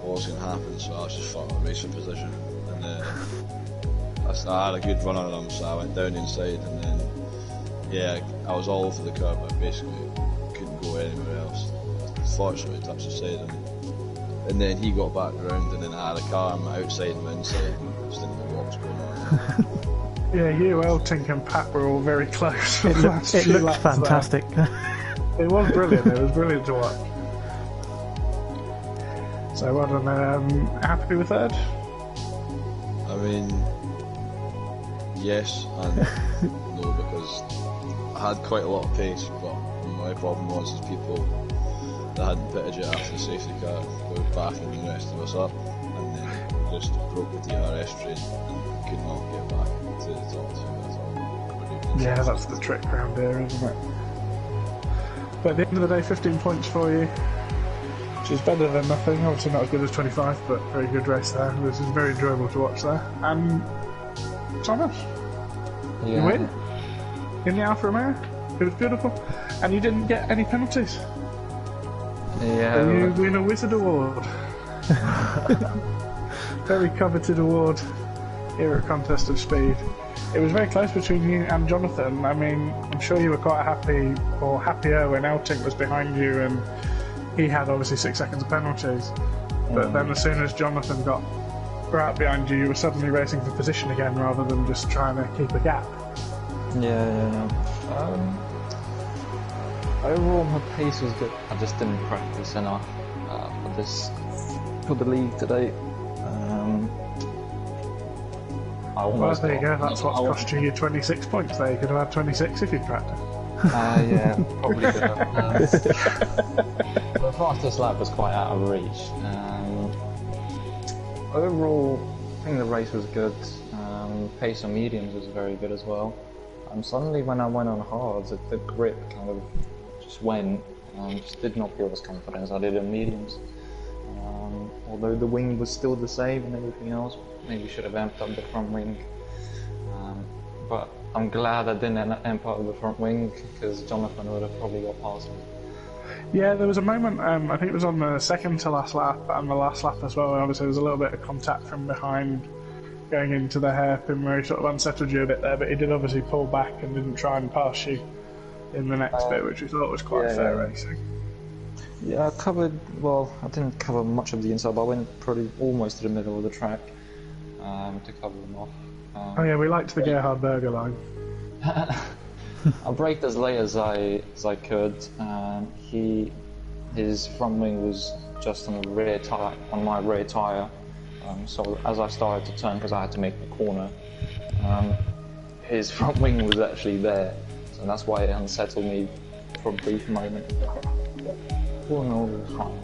D: what was going to happen, so I was just thought I'd race for position. And then I had a good run on them, so I went down inside, and then I was all over the curb, but basically couldn't go anywhere else. Fortunately, touched the side, and then he got back around, and then I had a car on my outside and my inside, and I just didn't know what was going on.
B: Yeah, you, Eltink and Pat were all very close.
A: It looked fantastic.
B: It was brilliant. It was brilliant to watch. So well done. Happy with third?
D: I mean, yes and no, because I had quite a lot of pace, but my problem was people that hadn't pitted yet after the safety car were backing the rest of us up, and then just broke the DRS train and could not get back to the top two at all.
B: Yeah, that's the trick round here, isn't it? But at the end of the day, 15 points for you, which is better than nothing. Obviously not as good as 25, but very good race there. This is very enjoyable to watch there. And Thomas, you win in the Alfa Romeo. It was beautiful, and you didn't get any penalties.
C: Yeah.
B: And you win a Wizard Award. Very coveted award here at Contest of Speed. It was very close between you and Jonathan. I mean, I'm sure you were quite happy, or happier, when Elting was behind you and he had obviously 6 seconds of penalties. But then as soon as Jonathan got right behind you, you were suddenly racing for position again rather than just trying to keep a gap.
C: Yeah. Overall, my pace was good. I just didn't practice enough for the league today.
B: Well, there you go. That's what's cost you 26 points there. You could have had 26 if you'd practiced.
C: Yeah, probably could have. The fastest lap was quite out of reach. Overall, I think the race was good. Pace on mediums was very good as well. Suddenly when I went on hards, the grip kind of just went. Just did not feel as confident as I did on mediums. Although the wing was still the same and everything else, maybe should have amped up the front wing. But I'm glad I didn't amp up the front wing, because Jonathan would have probably got past me.
B: Yeah, there was a moment, I think it was on the second to last lap and the last lap as well, and obviously there was a little bit of contact from behind going into the hairpin where he sort of unsettled you a bit there, but he did obviously pull back and didn't try and pass you in the next bit, which we thought was quite fair racing.
C: Yeah, I didn't cover much of the inside, but I went probably almost to the middle of the track to cover them off.
B: Oh yeah, we liked the Gerhard Berger line.
C: I braked as late as I could. His front wing was just on the rear tire, on my rear tire. So as I started to turn, because I had to make the corner, his front wing was actually there. So that's why it unsettled me for a brief moment. All in all, it was fine.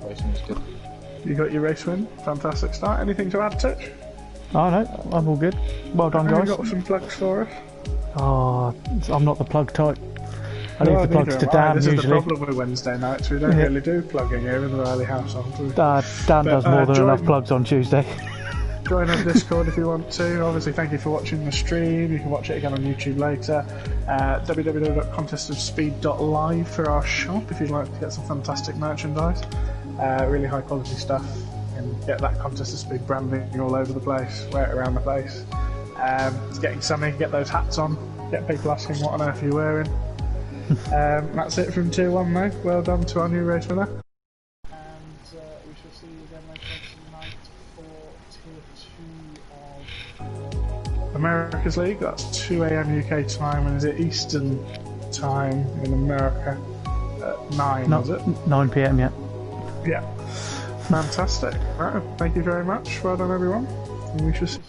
C: Racing was good.
B: You got your race win. Fantastic start. Anything to add, Titch?
A: Oh no, I'm all good. Well done, guys.
B: You got some plugs for us?
A: Oh, I'm not the plug type. I leave the plugs to Dan
B: This
A: usually.
B: is the problem with Wednesday nights. We don't really do plugging here in the Riley household.
A: Dan does more than enough plugs on Tuesday.
B: Join our Discord if you want to. Obviously, thank you for watching the stream. You can watch it again on YouTube later. www.contestofspeed.live for our shop if you'd like to get some fantastic merchandise. Really high quality stuff. And get that Contest of Speed branding all over the place. Wear it around the place. It's getting sunny. Get those hats on. Get people asking what on earth you're wearing. That's it from Tier 1 though. Well done to our new race winner. And we shall see you again later on tonight for Tier 2 of America's League. That's 2 AM UK time, and is it Eastern time in America? 9, is it?
A: 9 PM, yeah.
B: Yeah. Fantastic. Right, thank you very much. Well done everyone. And we shall see you.